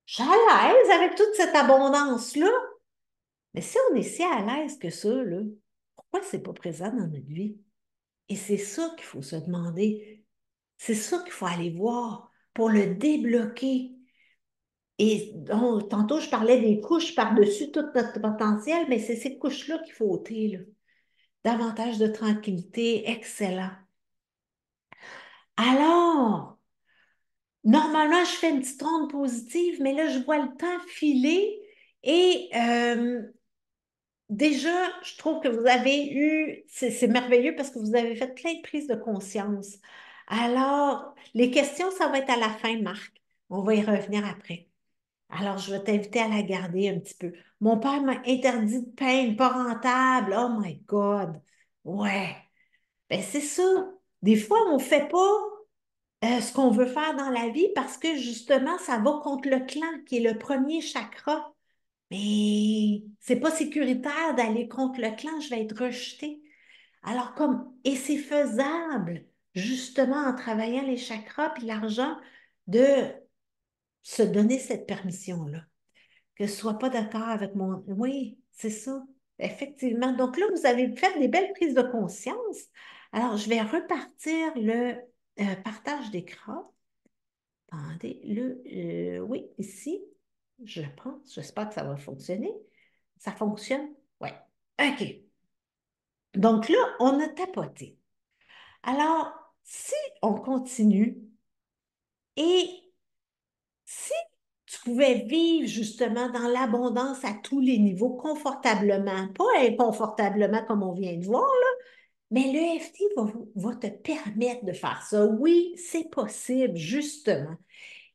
suis à l'aise avec toute cette abondance-là. Mais si on est si à l'aise que ça, là, pourquoi c'est pas présent dans notre vie? Et c'est ça qu'il faut se demander. C'est ça qu'il faut aller voir pour le débloquer. Et donc, tantôt, je parlais des couches par-dessus tout notre potentiel, mais c'est ces couches-là qu'il faut ôter, là. Davantage de tranquillité, excellent. Alors, normalement, je fais une petite ronde positive, mais là, je vois le temps filer et déjà, je trouve que vous avez eu, c'est merveilleux parce que vous avez fait plein de prises de conscience. Alors, les questions, ça va être à la fin, Marc. On va y revenir après. Alors, je vais t'inviter à la garder un petit peu. Mon père m'a interdit de peindre, pas rentable. Oh my God. Ouais. Ben, c'est ça. Des fois, on ne fait pas ce qu'on veut faire dans la vie parce que justement, ça va contre le clan, qui est le premier chakra. Mais c'est pas sécuritaire d'aller contre le clan, je vais être rejetée. Alors et c'est faisable, justement, en travaillant les chakras puis l'argent, de se donner cette permission-là. Que je ne sois pas d'accord avec mon... Oui, c'est ça, effectivement. Donc là, vous avez fait des belles prises de conscience. Alors, je vais repartir le partage d'écran. Attendez, oui, ici, je pense. J'espère que ça va fonctionner. Ça fonctionne? Oui. OK. Donc là, on a tapoté. Alors, si on continue et si tu pouvais vivre justement dans l'abondance à tous les niveaux, confortablement, pas inconfortablement comme on vient de voir, là, mais l'EFT va te permettre de faire ça. Oui, c'est possible, justement.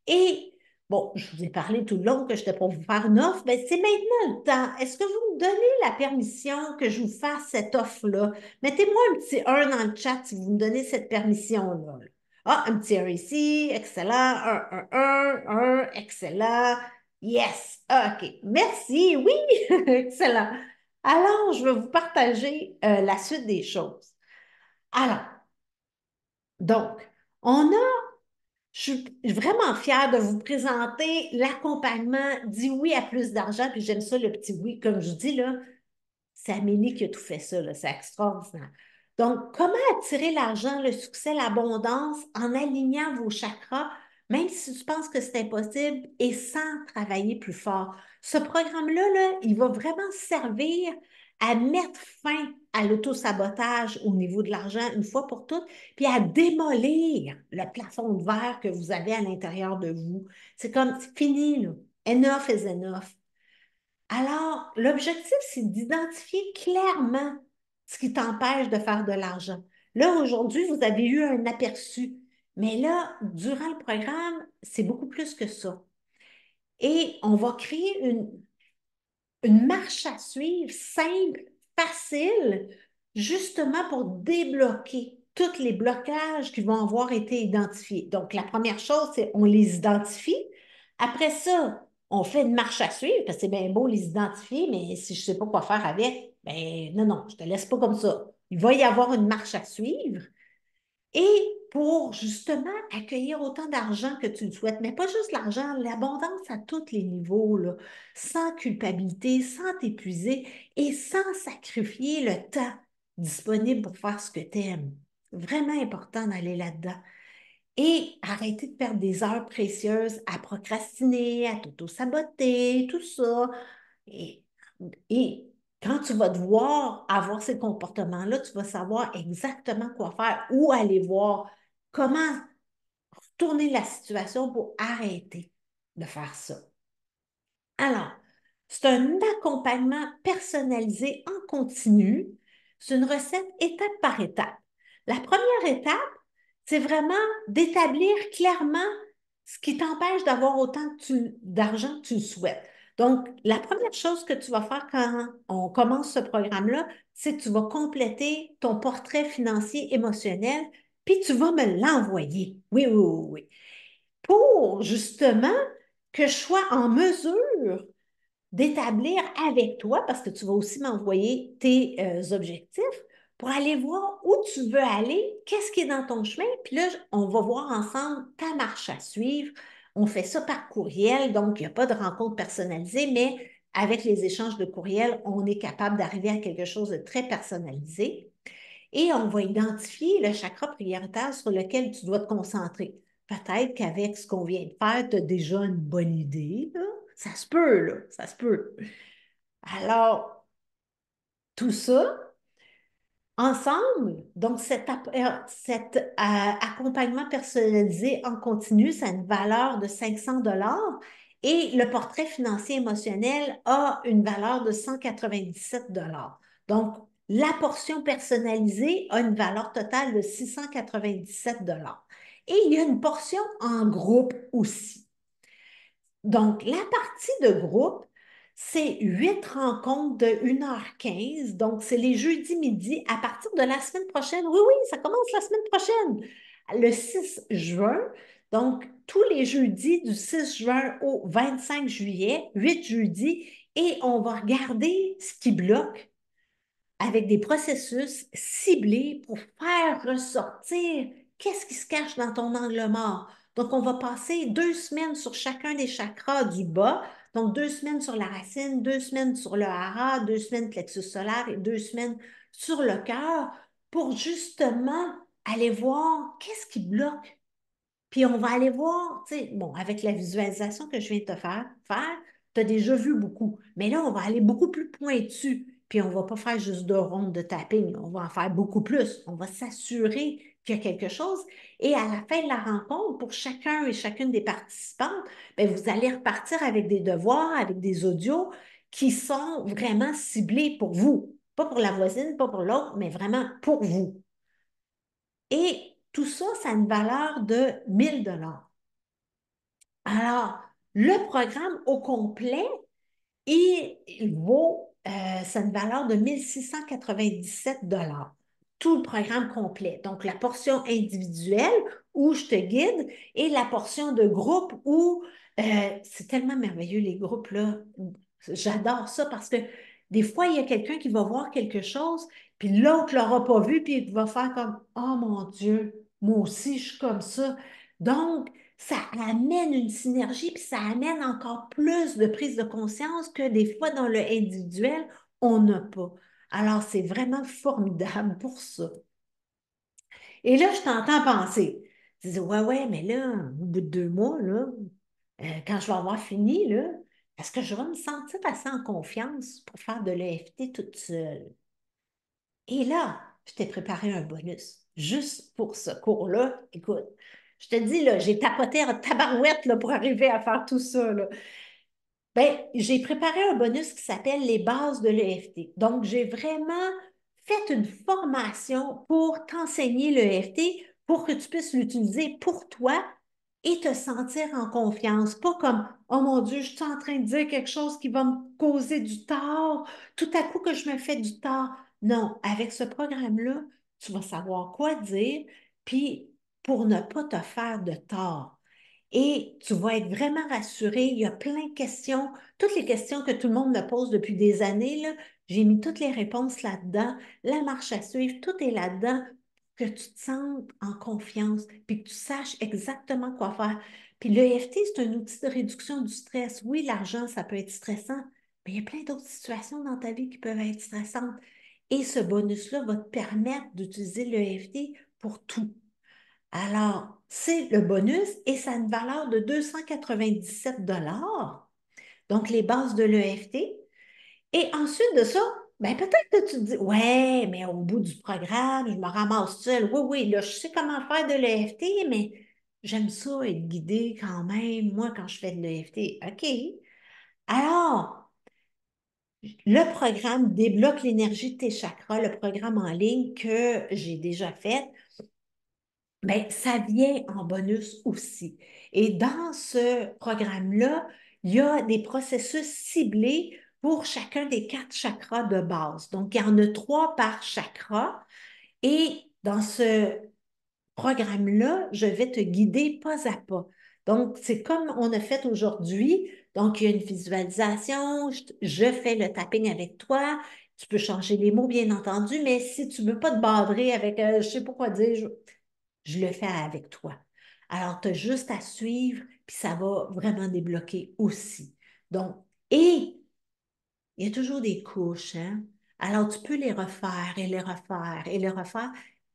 Et bon, je vous ai parlé tout le long que j'étais pour vous faire une offre, mais c'est maintenant le temps. Est-ce que vous me donnez la permission que je vous fasse cette offre-là? Mettez-moi un petit 1 dans le chat si vous me donnez cette permission-là. Ah, un petit 1 ici, excellent. Excellent. Yes, OK. Merci, oui, excellent. Alors, je vais vous partager la suite des choses. Alors, donc, on a je suis vraiment fière de vous présenter l'accompagnement Dis oui à plus d'argent, puis j'aime ça le petit oui, comme je dis là, c'est Amélie qui a tout fait ça, là, c'est extraordinaire. Donc, comment attirer l'argent, le succès, l'abondance en alignant vos chakras, même si tu penses que c'est impossible et sans travailler plus fort. Ce programme-là, là, il va vraiment servir à mettre fin à l'auto-sabotage au niveau de l'argent une fois pour toutes, puis à démolir le plafond de verre que vous avez à l'intérieur de vous. C'est comme, c'est fini, là. Enough is enough. Alors, l'objectif, c'est d'identifier clairement ce qui t'empêche de faire de l'argent. Là, aujourd'hui, vous avez eu un aperçu, mais là, durant le programme, c'est beaucoup plus que ça. Et on va créer une marche à suivre simple, facile, justement pour débloquer tous les blocages qui vont avoir été identifiés. Donc, la première chose, c'est on les identifie. Après ça, on fait une marche à suivre, parce que c'est bien beau les identifier, mais si je ne sais pas quoi faire avec, ben non, non, je ne te laisse pas comme ça. Il va y avoir une marche à suivre. Et pour justement accueillir autant d'argent que tu le souhaites, mais pas juste l'argent, l'abondance à tous les niveaux, là, sans culpabilité, sans t'épuiser et sans sacrifier le temps disponible pour faire ce que tu aimes. Vraiment important d'aller là-dedans. Et arrêter de perdre des heures précieuses à procrastiner, à t'auto-saboter, tout ça. Et, et quand tu vas devoir avoir ces comportements-là, tu vas savoir exactement quoi faire, où aller voir, comment tourner la situation pour arrêter de faire ça. Alors, c'est un accompagnement personnalisé en continu. C'est une recette étape par étape. La première étape, c'est vraiment d'établir clairement ce qui t'empêche d'avoir autant d'argent que tu le souhaites. Donc, la première chose que tu vas faire quand on commence ce programme-là, c'est que tu vas compléter ton portrait financier émotionnel, puis tu vas me l'envoyer. Oui, oui, oui, oui. Pour justement que je sois en mesure d'établir avec toi, parce que tu vas aussi m'envoyer tes objectifs, pour aller voir où tu veux aller, qu'est-ce qui est dans ton chemin, puis là, on va voir ensemble ta marche à suivre. On fait ça par courriel, donc il n'y a pas de rencontre personnalisée, mais avec les échanges de courriel, on est capable d'arriver à quelque chose de très personnalisé. Et on va identifier le chakra prioritaire sur lequel tu dois te concentrer. Peut-être qu'avec ce qu'on vient de faire, tu as déjà une bonne idée, là. Ça se peut, là, ça se peut. Alors, tout ça, ensemble, donc cet accompagnement personnalisé en continu, ça a une valeur de 500 et le portrait financier émotionnel a une valeur de 197 $. Donc, la portion personnalisée a une valeur totale de 697 $. Et il y a une portion en groupe aussi. Donc, la partie de groupe, c'est 8 rencontres de 1h15. Donc, c'est les jeudis midi à partir de la semaine prochaine. Oui, oui, ça commence la semaine prochaine, le 6 juin. Donc, tous les jeudis du 6 juin au 25 juillet, 8 jeudis, et on va regarder ce qui bloque avec des processus ciblés pour faire ressortir qu'est-ce qui se cache dans ton angle mort. Donc, on va passer 2 semaines sur chacun des chakras du bas. Donc, 2 semaines sur la racine, 2 semaines sur le hara, 2 semaines plexus solaire et 2 semaines sur le cœur pour justement aller voir qu'est-ce qui bloque. Puis on va aller voir, tu sais, bon, avec la visualisation que je viens de te faire, tu as déjà vu beaucoup. Mais là, on va aller beaucoup plus pointu. puis on ne va pas faire juste 2 rondes de tapping, on va en faire beaucoup plus. On va s'assurer qu'il y a quelque chose. Et à la fin de la rencontre, pour chacun et chacune des participantes, bien, vous allez repartir avec des devoirs, avec des audios qui sont vraiment ciblés pour vous. Pas pour la voisine, pas pour l'autre, mais vraiment pour vous. Et tout ça, ça a une valeur de 1 000 $. Alors, le programme au complet, il vaut, c'est une valeur de 1 697 $. Tout le programme complet. Donc, la portion individuelle où je te guide et la portion de groupe où c'est tellement merveilleux, les groupes, là. J'adore ça parce que des fois, il y a quelqu'un qui va voir quelque chose, puis l'autre ne l'aura pas vu, puis il va faire comme, oh mon Dieu, moi aussi, je suis comme ça. Donc, ça amène une synergie, puis ça amène encore plus de prise de conscience que des fois dans le individuel, on n'a pas. Alors, c'est vraiment formidable pour ça. Et là, je t'entends penser. Tu dis, ouais, ouais, mais là, au bout de 2 mois, là, quand je vais avoir fini, là, est-ce que je vais me sentir assez en confiance pour faire de l'EFT toute seule? Et là, je t'ai préparé un bonus juste pour ce cours-là. Écoute, je te dis, là, j'ai tapoté en tabarouette là, pour arriver à faire tout ça. Là. Ben, j'ai préparé un bonus qui s'appelle les bases de l'EFT. Donc, j'ai vraiment fait une formation pour t'enseigner l'EFT pour que tu puisses l'utiliser pour toi et te sentir en confiance. Pas comme, oh mon Dieu, je suis en train de dire quelque chose qui va me causer du tort. Tout à coup que je me fais du tort. Non, avec ce programme-là, tu vas savoir quoi dire, puis pour ne pas te faire de tort. Et tu vas être vraiment rassuré. Il y a plein de questions, toutes les questions que tout le monde me pose depuis des années, là, j'ai mis toutes les réponses là-dedans. La marche à suivre, tout est là-dedans, que tu te sentes en confiance, puis que tu saches exactement quoi faire. Puis l'EFT, c'est un outil de réduction du stress. Oui, l'argent, ça peut être stressant, mais il y a plein d'autres situations dans ta vie qui peuvent être stressantes. Et ce bonus-là va te permettre d'utiliser l'EFT pour tout. Alors, c'est le bonus et ça a une valeur de 297 $. Donc, les bases de l'EFT. Et ensuite de ça, ben peut-être que tu te dis, ouais, mais au bout du programme, je me ramasse seule. Oui, oui, là, je sais comment faire de l'EFT, mais j'aime ça être guidée quand même, moi, quand je fais de l'EFT. OK. Alors, le programme Débloque l'énergie de tes chakras, le programme en ligne que j'ai déjà fait, bien, ça vient en bonus aussi. Et dans ce programme-là, il y a des processus ciblés pour chacun des 4 chakras de base. Donc, il y en a 3 par chakra. Et dans ce programme-là, je vais te guider pas à pas. Donc, c'est comme on a fait aujourd'hui. Donc, il y a une visualisation, je fais le tapping avec toi. Tu peux changer les mots, bien entendu, mais si tu ne veux pas te badrer avec je ne sais pas quoi dire, je le fais avec toi. Alors, tu as juste à suivre, puis ça va vraiment débloquer aussi. Donc, et il y a toujours des couches, hein? Alors, tu peux les refaire et les refaire et les refaire,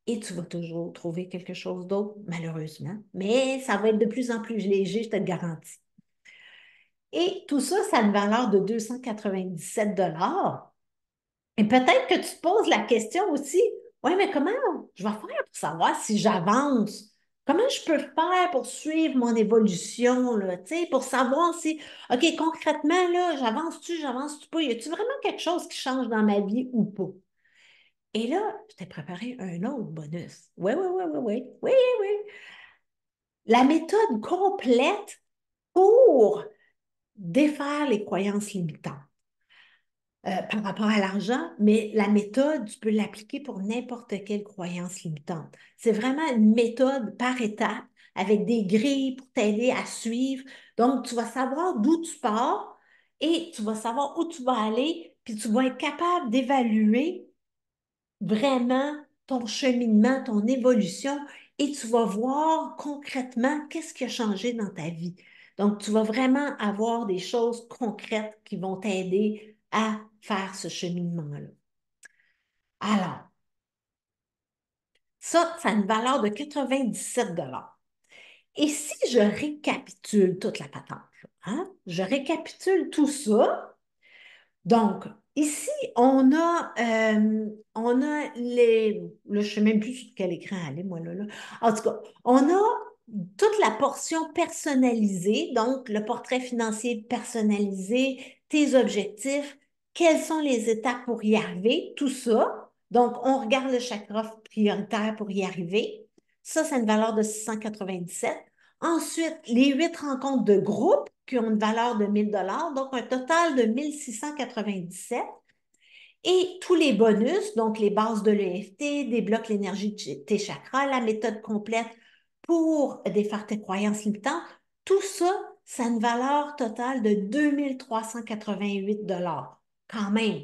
et tu vas toujours trouver quelque chose d'autre, malheureusement. Mais ça va être de plus en plus léger, je te le garantis. Et tout ça, ça a une valeur de 297 $. Et peut-être que tu te poses la question aussi, oui, mais comment je vais faire pour savoir si j'avance? Comment je peux faire pour suivre mon évolution, là, tu sais, pour savoir si, OK, concrètement, là, j'avance-tu pas? Y a-t-il vraiment quelque chose qui change dans ma vie ou pas? Et là, je t'ai préparé un autre bonus. Oui, oui, oui, oui, oui, oui, oui. La méthode complète pour défaire les croyances limitantes. Par rapport à l'argent, mais la méthode, tu peux l'appliquer pour n'importe quelle croyance limitante. C'est vraiment une méthode par étape avec des grilles pour t'aider à suivre. Donc, tu vas savoir d'où tu pars et tu vas savoir où tu vas aller, puis tu vas être capable d'évaluer vraiment ton cheminement, ton évolution et tu vas voir concrètement qu'est-ce qui a changé dans ta vie. Donc, tu vas vraiment avoir des choses concrètes qui vont t'aider à faire ce cheminement-là. Alors, ça a une valeur de 97 $. Et si je récapitule toute la patente, hein, je récapitule tout ça, donc, ici, on a les... Là, je ne sais même plus sur quel écran aller, moi, là. En tout cas, on a toute la portion personnalisée, donc le portrait financier personnalisé, tes objectifs, quelles sont les étapes pour y arriver, tout ça. Donc, on regarde le chakra prioritaire pour y arriver. Ça, c'est une valeur de 697. Ensuite, les 8 rencontres de groupe qui ont une valeur de 1 000 $, donc un total de 1 697. Et tous les bonus, donc les bases de l'EFT, débloque l'énergie de tes chakras, la méthode complète pour défaire tes croyances limitantes, tout ça, ça a une valeur totale de 2 388 $. Quand même,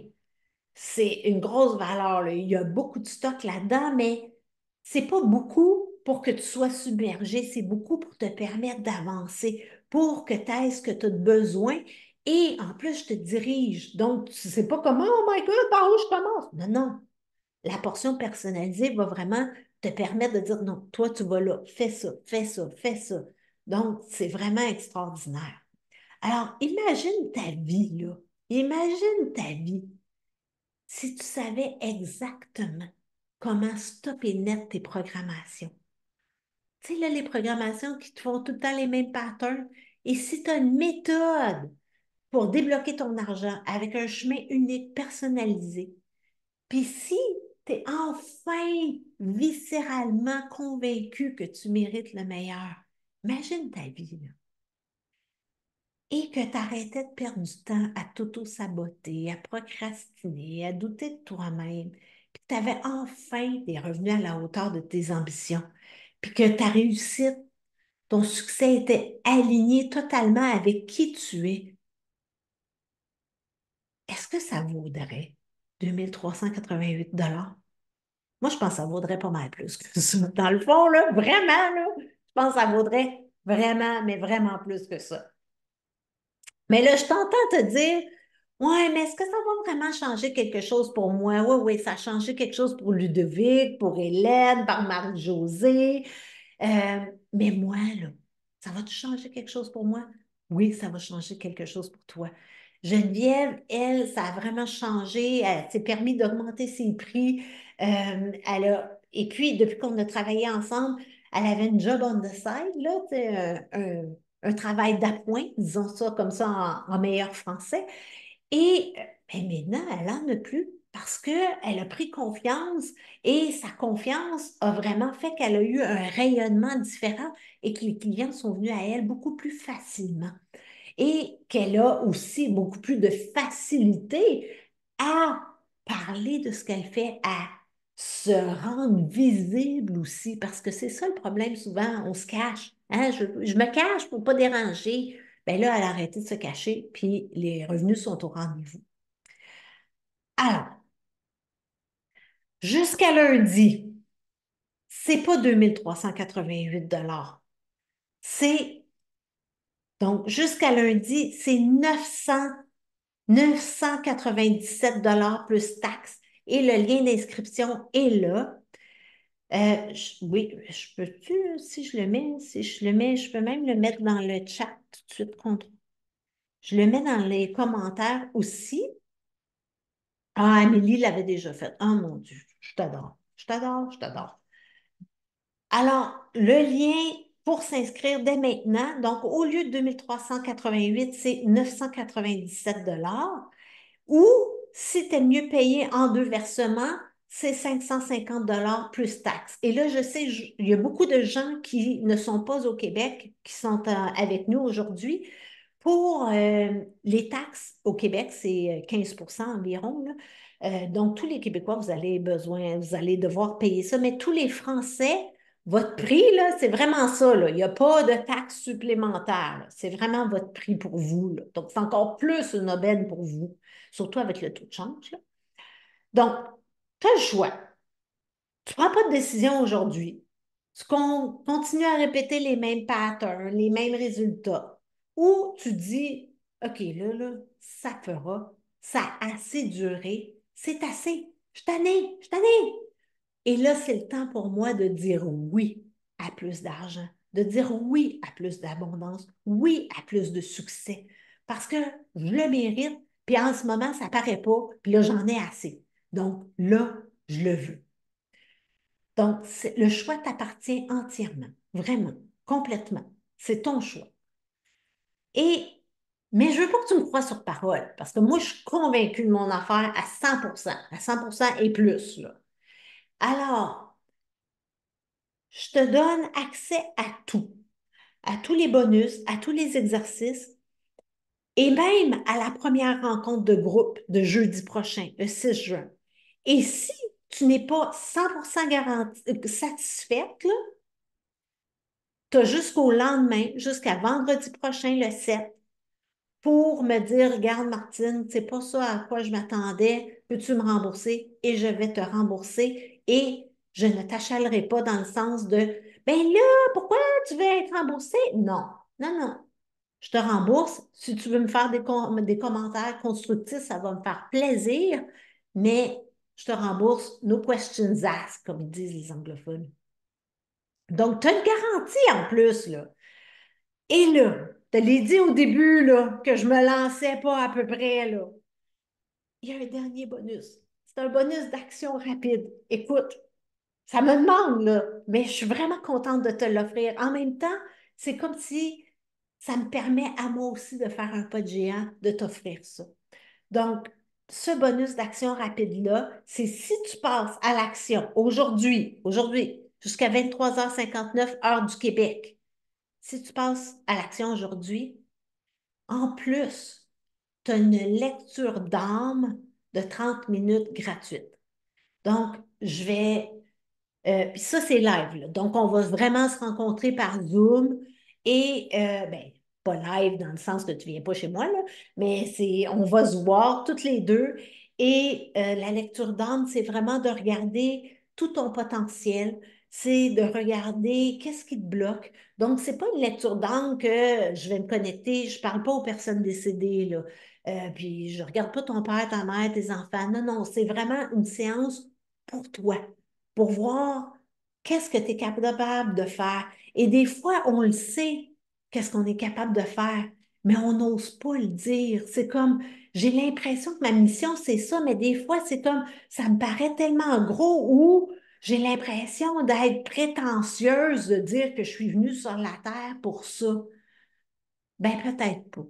c'est une grosse valeur, là. Il y a beaucoup de stock là-dedans, mais c'est pas beaucoup pour que tu sois submergé, c'est beaucoup pour te permettre d'avancer, pour que tu aies ce que tu as besoin. Et en plus, je te dirige. Donc, tu sais pas comment, oh my God, par où je commence? Non, non. La portion personnalisée va vraiment te permettre de dire, non, toi, tu vas là, fais ça, fais ça, fais ça. Donc, c'est vraiment extraordinaire. Alors, imagine ta vie, là. Imagine ta vie si tu savais exactement comment stopper net tes programmations. Tu sais, là, les programmations qui te font tout le temps les mêmes patterns. Et si tu as une méthode pour débloquer ton argent avec un chemin unique, personnalisé, puis si tu es enfin viscéralement convaincu que tu mérites le meilleur, imagine ta vie, là. Et que tu arrêtais de perdre du temps à t'auto-saboter, à procrastiner, à douter de toi-même, puis que tu avais enfin des revenus à la hauteur de tes ambitions, puis que ta réussite, ton succès était aligné totalement avec qui tu es, est-ce que ça vaudrait 2 388 $? Moi, je pense que ça vaudrait pas mal plus que ça. Dans le fond, là, vraiment, là, je pense que ça vaudrait vraiment, mais vraiment plus que ça. Mais là, je t'entends te dire, ouais, mais est-ce que ça va vraiment changer quelque chose pour moi? Oui, oui, ça a changé quelque chose pour Ludovic, pour Hélène, par Marie-Josée. Euh, mais moi, là, ça va-tu changer quelque chose pour moi? Oui, ça va changer quelque chose pour toi. Geneviève, elle, ça a vraiment changé. Elle s'est permis d'augmenter ses prix. Et puis, depuis qu'on a travaillé ensemble, elle avait une job on the side, là, tu sais, un travail d'appoint, disons ça comme ça en meilleur français. Et ben maintenant, elle n'en a plus parce qu'elle a pris confiance et sa confiance a vraiment fait qu'elle a eu un rayonnement différent et que les clients sont venus à elle beaucoup plus facilement. Et qu'elle a aussi beaucoup plus de facilité à parler de ce qu'elle fait, à se rendre visible aussi, parce que c'est ça le problème souvent, on se cache. Hein? Je me cache pour ne pas déranger. Bien là, elle a arrêté de se cacher, puis les revenus sont au rendez-vous. Alors, jusqu'à lundi, c'est pas 2 388 $. C'est, donc, jusqu'à lundi, c'est 997 $ plus taxes. Et le lien d'inscription est là. Oui, je peux-tu, si je le mets, je peux même le mettre dans le chat tout de suite. Je le mets dans les commentaires aussi. Ah, Amélie l'avait déjà fait. Oh mon Dieu, je t'adore. Je t'adore, je t'adore. Alors, le lien pour s'inscrire dès maintenant, donc au lieu de 2 388, c'est 997 $. Ou si tu es mieux payé en 2 versements, c'est 550 $ plus taxes. Et là, je sais, il y a beaucoup de gens qui ne sont pas au Québec, qui sont avec nous aujourd'hui. Pour les taxes au Québec, c'est 15 % environ, là. Donc, tous les Québécois, vous allez devoir payer ça. Mais tous les Français, votre prix, là, c'est vraiment ça, là. Il n'y a pas de taxes supplémentaires, là. C'est vraiment votre prix pour vous, là. Donc, c'est encore plus une aubaine pour vous, surtout avec le taux de change, là. Donc, tu as le choix. Tu ne prends pas de décision aujourd'hui. Tu continues à répéter les mêmes patterns, les mêmes résultats. Ou tu dis, OK, là, ça fera. Ça a assez duré. C'est assez. Je t'en ai, je t'en ai. Et là, c'est le temps pour moi de dire oui à plus d'argent, de dire oui à plus d'abondance, oui à plus de succès. Parce que je le mérite, Puis en ce moment, ça ne paraît pas, puis là, j'en ai assez. Donc là, je le veux. Donc, le choix t'appartient entièrement, vraiment, complètement. C'est ton choix. Et, mais je veux pas que tu me crois sur parole, parce que moi, je suis convaincue de mon affaire à 100% et plus, là. Alors, je te donne accès à tous les bonus, à tous les exercices, et même à la première rencontre de groupe de jeudi prochain, le 6 juin. Et si tu n'es pas 100% satisfaite, là, tu as jusqu'au lendemain, jusqu'à vendredi prochain, le 7, pour me dire, regarde, Martine, c'est pas ça à quoi je m'attendais, peux-tu me rembourser? Et je vais te rembourser et je ne t'achalerai pas dans le sens de, ben là, pourquoi tu veux être remboursé? Non, non, non. Je te rembourse. Si tu veux me faire des commentaires constructifs, ça va me faire plaisir, mais je te rembourse, no questions asked, comme ils disent les anglophones. Donc, tu as une garantie en plus, là. Et là, je te l'ai dit au début, là, que je me lançais pas à peu près, là. Il y a un dernier bonus. C'est un bonus d'action rapide. Écoute, ça me demande, là, mais je suis vraiment contente de te l'offrir. En même temps, c'est comme si ça me permet à moi aussi de faire un pas de géant, de t'offrir ça. Donc, ce bonus d'action rapide-là, c'est si tu passes à l'action aujourd'hui, jusqu'à 23h59, heure du Québec. Si tu passes à l'action aujourd'hui, en plus, tu as une lecture d'âme de 30 minutes gratuite. Donc, puis ça, c'est live, là. Donc, on va vraiment se rencontrer par Zoom et, ben, pas live dans le sens que tu ne viens pas chez moi, là, mais on va se voir toutes les deux. Et la lecture d'âme, c'est vraiment de regarder tout ton potentiel, c'est de regarder qu'est-ce qui te bloque. Donc, c'est pas une lecture d'âme que je vais me connecter, je parle pas aux personnes décédées, là. Puis je regarde pas ton père, ta mère, tes enfants. Non, non, c'est vraiment une séance pour toi pour voir qu'est-ce que tu es capable de faire. Et des fois, on le sait, qu'est-ce qu'on est capable de faire, mais on n'ose pas le dire. C'est comme, j'ai l'impression que ma mission, c'est ça, mais des fois, c'est comme, ça me paraît tellement gros ou j'ai l'impression d'être prétentieuse de dire que je suis venue sur la terre pour ça. Ben, peut-être pas.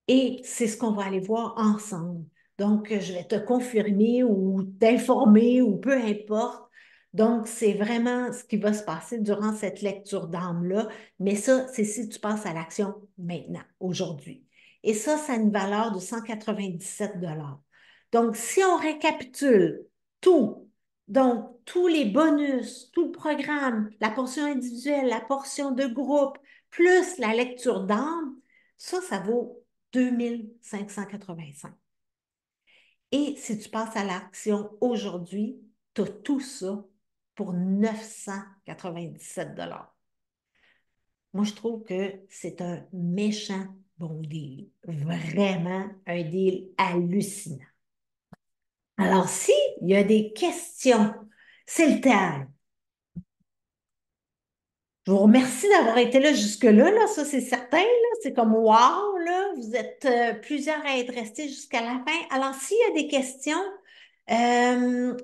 Et c'est ce qu'on va aller voir ensemble. Donc, je vais te confirmer ou t'informer ou peu importe. Donc, c'est vraiment ce qui va se passer durant cette lecture d'âme-là. Mais ça, c'est si tu passes à l'action maintenant, aujourd'hui. Et ça a une valeur de 197 $. Donc, si on récapitule tout, donc tous les bonus, tout le programme, la portion individuelle, la portion de groupe, plus la lecture d'âme, ça vaut 2585. Et si tu passes à l'action aujourd'hui, tu as tout ça pour 997 $. Moi, je trouve que c'est un méchant bon deal. Vraiment un deal hallucinant. Alors, s'il y a des questions, c'est le temps. Je vous remercie d'avoir été là jusque-là, là, ça c'est certain, là. C'est comme wow, là, vous êtes plusieurs à être restés jusqu'à la fin. Alors, s'il y a des questions,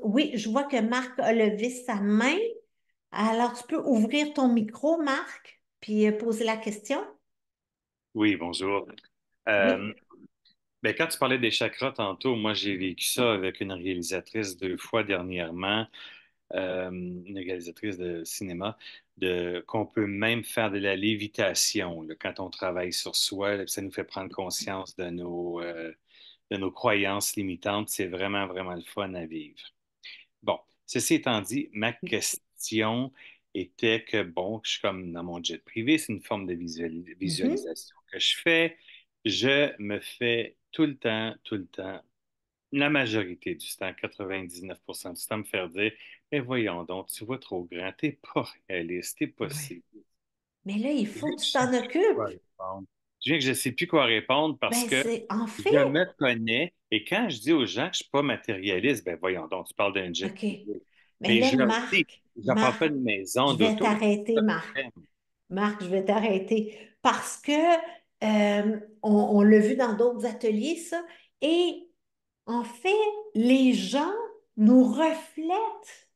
oui, je vois que Marc a levé sa main. Alors, tu peux ouvrir ton micro, Marc, puis poser la question. Oui, bonjour. Euh, Oui. ben, quand tu parlais des chakras tantôt, moi j'ai vécu ça avec une réalisatrice 2 fois dernièrement, une réalisatrice de cinéma, qu'on peut même faire de la lévitation là, quand on travaille sur soi, là, ça nous fait prendre conscience de nos croyances limitantes. C'est vraiment, vraiment le fun à vivre. Bon, ceci étant dit, ma question était que, bon, je suis comme dans mon jet privé, c'est une forme de Mhm. visualisation que je fais. Je me fais tout le temps, la majorité du temps, 99% du temps, me faire dire, mais voyons donc, tu vois trop grand, t'es pas réaliste, t'es pas Oui. si. Mais là, il Je faut viens que que tu je sais t'en plus quoi occupes. répondre. Je viens que je ne sais plus quoi répondre parce Ben, que c'est en je fait, me connais et quand je dis aux gens que je ne suis pas matérialiste, ben voyons donc, tu parles d'un jet OK. privé. Mais Mais là, je le dis, je ne parle pas de maison, Je vais d'auto. t'arrêter, Marc. Marc, je vais t'arrêter parce que on l'a vu dans d'autres ateliers, ça, Et en fait, les gens nous reflètent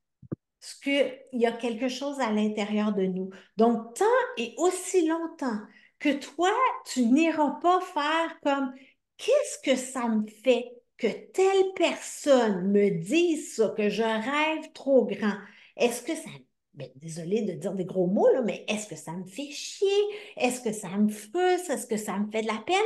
qu'il y a quelque chose à l'intérieur de nous. Donc, tant et aussi longtemps que toi, tu n'iras pas faire comme qu'est-ce que ça me fait que telle personne me dise ça, que je rêve trop grand? Est-ce que ça, ben, désolée de dire des gros mots, là, mais est-ce que ça me fait chier? Est-ce que ça me frustre? Est-ce que ça me fait de la peine?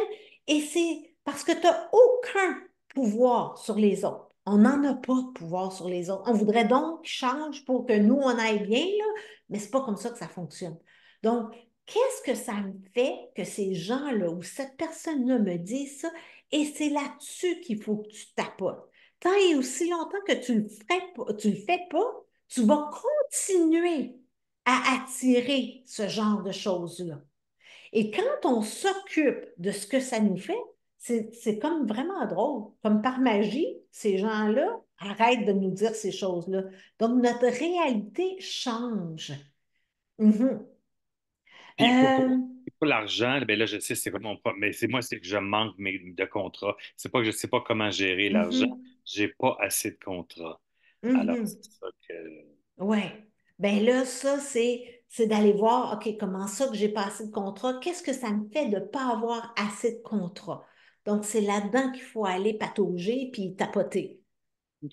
Et c'est parce que tu n'as aucun pouvoir sur les autres. On n'en a pas de pouvoir sur les autres. On voudrait donc qu'ils changent pour que nous, on aille bien, là, mais c'est pas comme ça que ça fonctionne. Donc, qu'est-ce que ça me fait que ces gens-là ou cette personne-là me disent ça? Et c'est là-dessus qu'il faut que tu tapotes. Tant et aussi longtemps que tu le fais pas, tu vas continuer à attirer ce genre de choses-là. Et quand on s'occupe de ce que ça nous fait, c'est comme vraiment drôle. Comme par magie, ces gens-là arrêtent de nous dire ces choses-là. Donc, notre réalité change. Mhm. Puis Euh, pour l'argent, ben là, je sais, c'est pas mon problème, mais c'est moi, c'est que je manque de contrats. C'est pas que je sais pas comment gérer l'argent. mhm, J'ai pas assez de contrats. Alors, mhm. c'est ça que. Ouais. Ben là, ça, c'est d'aller voir, OK, comment ça que j'ai pas assez de contrat? Qu'est-ce que ça me fait de ne pas avoir assez de contrats? Donc, c'est là-dedans qu'il faut aller patauger puis tapoter. OK,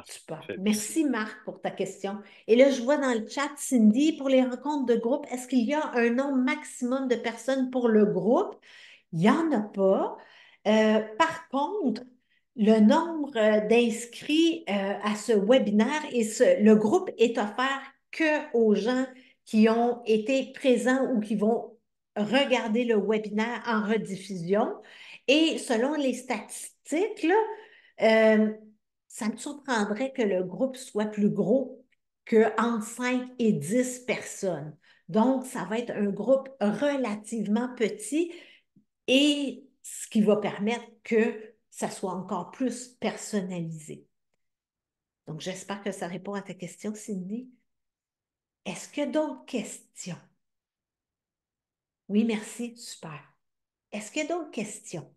Super. parfait. Merci. Merci, Marc, pour ta question. Et là, je vois dans le chat, Cindy, pour les rencontres de groupe, est-ce qu'il y a un nombre maximum de personnes pour le groupe? Il n'y en a pas. Par contre, le nombre d'inscrits à ce webinaire et le groupe est offert que aux gens qui ont été présents ou qui vont regarder le webinaire en rediffusion. Et selon les statistiques, là, euh, ça me surprendrait que le groupe soit plus gros que entre 5 et 10 personnes. Donc, ça va être un groupe relativement petit et ce qui va permettre que ça soit encore plus personnalisé. Donc, j'espère que ça répond à ta question, Cindy. Est-ce qu'il y a d'autres questions? Oui, merci, super. Est-ce qu'il y a d'autres questions?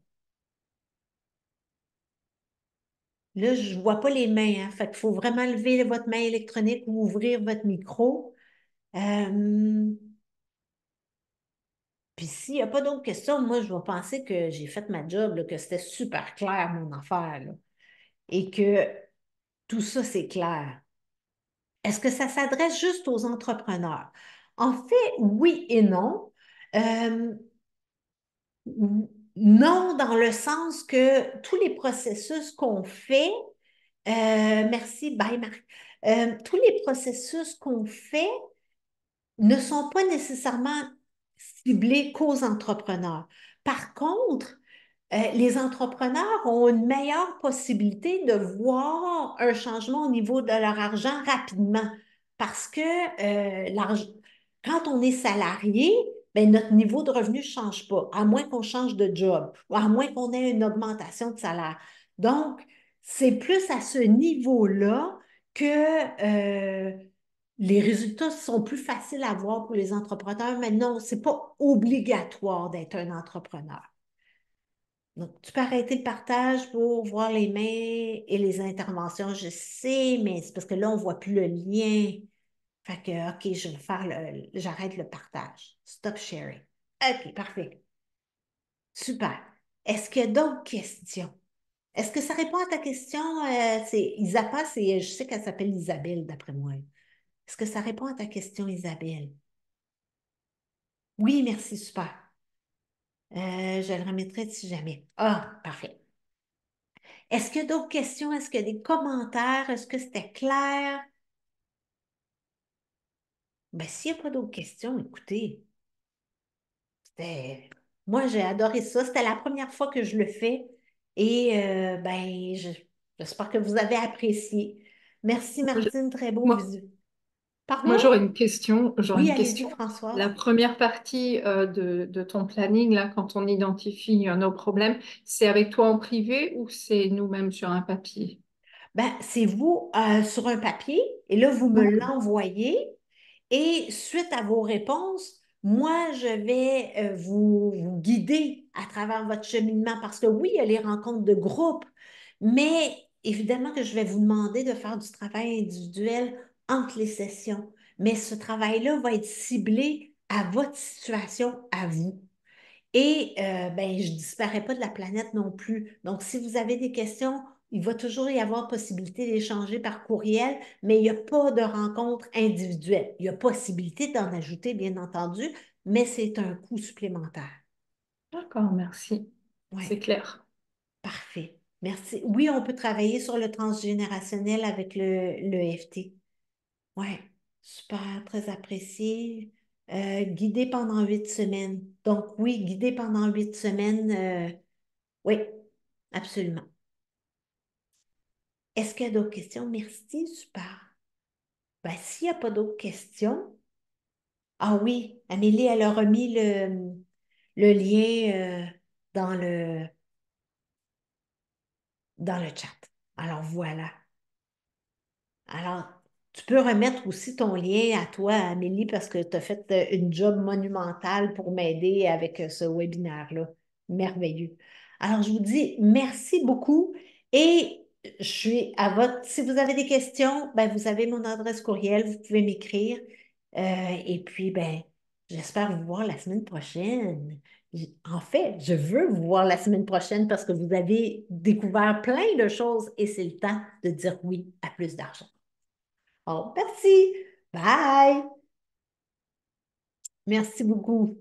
Là, je ne vois pas les mains, hein, fait qu'il faut vraiment lever votre main électronique ou ouvrir votre micro. Euh, Puis s'il n'y a pas d'autres questions, moi, je vais penser que j'ai fait ma job, là, que c'était super clair, mon affaire, là, et que tout ça, c'est clair. Est-ce que ça s'adresse juste aux entrepreneurs? En fait, oui et non. Euh, non, dans le sens que tous les processus qu'on fait, merci, bye Marc. Tous les processus qu'on fait ne sont pas nécessairement ciblés qu'aux entrepreneurs. Par contre, les entrepreneurs ont une meilleure possibilité de voir un changement au niveau de leur argent rapidement parce que quand on est salarié, ben, notre niveau de revenu ne change pas, à moins qu'on change de job ou à moins qu'on ait une augmentation de salaire. Donc, c'est plus à ce niveau-là que les résultats sont plus faciles à voir pour les entrepreneurs, mais non, ce n'est pas obligatoire d'être un entrepreneur. Donc, tu peux arrêter le partage pour voir les mails et les interventions. Je sais, mais c'est parce que là, on ne voit plus le lien. Fait que, OK, je vais faire j'arrête le partage. Stop sharing. OK, parfait. Super. Est-ce qu'il y a d'autres questions? Est-ce que ça répond à ta question? C'est Isapa, je sais qu'elle s'appelle Isabelle, d'après moi. Est-ce que ça répond à ta question, Isabelle? Oui, merci, super. Je le remettrai si jamais. Ah, parfait. Est-ce qu'il y a d'autres questions? Est-ce qu'il y a des commentaires? Est-ce que c'était clair? Ben, s'il n'y a pas d'autres questions, écoutez, moi, j'ai adoré ça. C'était la première fois que je le fais et ben, j'espère que vous avez apprécié. Merci, Moi, je- Martine. Très beau moi, visu. Pardon? moi, j'aurais une question. J'aurais Oui, une allez-y, question. La Françoise. première partie de ton planning, là, quand on identifie nos problèmes, c'est avec toi en privé ou c'est nous-mêmes sur un papier? Ben, c'est vous sur un papier et là, vous me D'accord. l'envoyez et suite à vos réponses, moi, je vais vous guider à travers votre cheminement, parce que oui, il y a les rencontres de groupe, mais évidemment que je vais vous demander de faire du travail individuel entre les sessions. Mais ce travail-là va être ciblé à votre situation, à vous. Et ben, je ne disparais pas de la planète non plus. Donc, si vous avez des questions, il va toujours y avoir possibilité d'échanger par courriel, mais il n'y a pas de rencontre individuelle. Il y a possibilité d'en ajouter, bien entendu, mais c'est un coût supplémentaire. D'accord, merci. C'est Oui, clair. parfait. Merci. Oui, on peut travailler sur le transgénérationnel avec le FT. Oui, super, très apprécié. Guidé pendant 8 semaines. Donc, oui, guidé pendant 8 semaines. Oui, absolument. Est-ce qu'il y a d'autres questions? Merci, super. Ben, s'il n'y a pas d'autres questions, ah oui, Amélie, elle a remis le lien dans le chat. Alors voilà. Alors, tu peux remettre aussi ton lien à toi, Amélie, parce que tu as fait une job monumentale pour m'aider avec ce webinaire-là. Merveilleux. Alors, je vous dis merci beaucoup et je suis à votre... Si vous avez des questions, ben, vous avez mon adresse courriel, vous pouvez m'écrire. Et puis, ben, j'espère vous voir la semaine prochaine. En fait, je veux vous voir la semaine prochaine parce que vous avez découvert plein de choses et c'est le temps de dire oui à plus d'argent. Oh, merci. Bye. Merci beaucoup.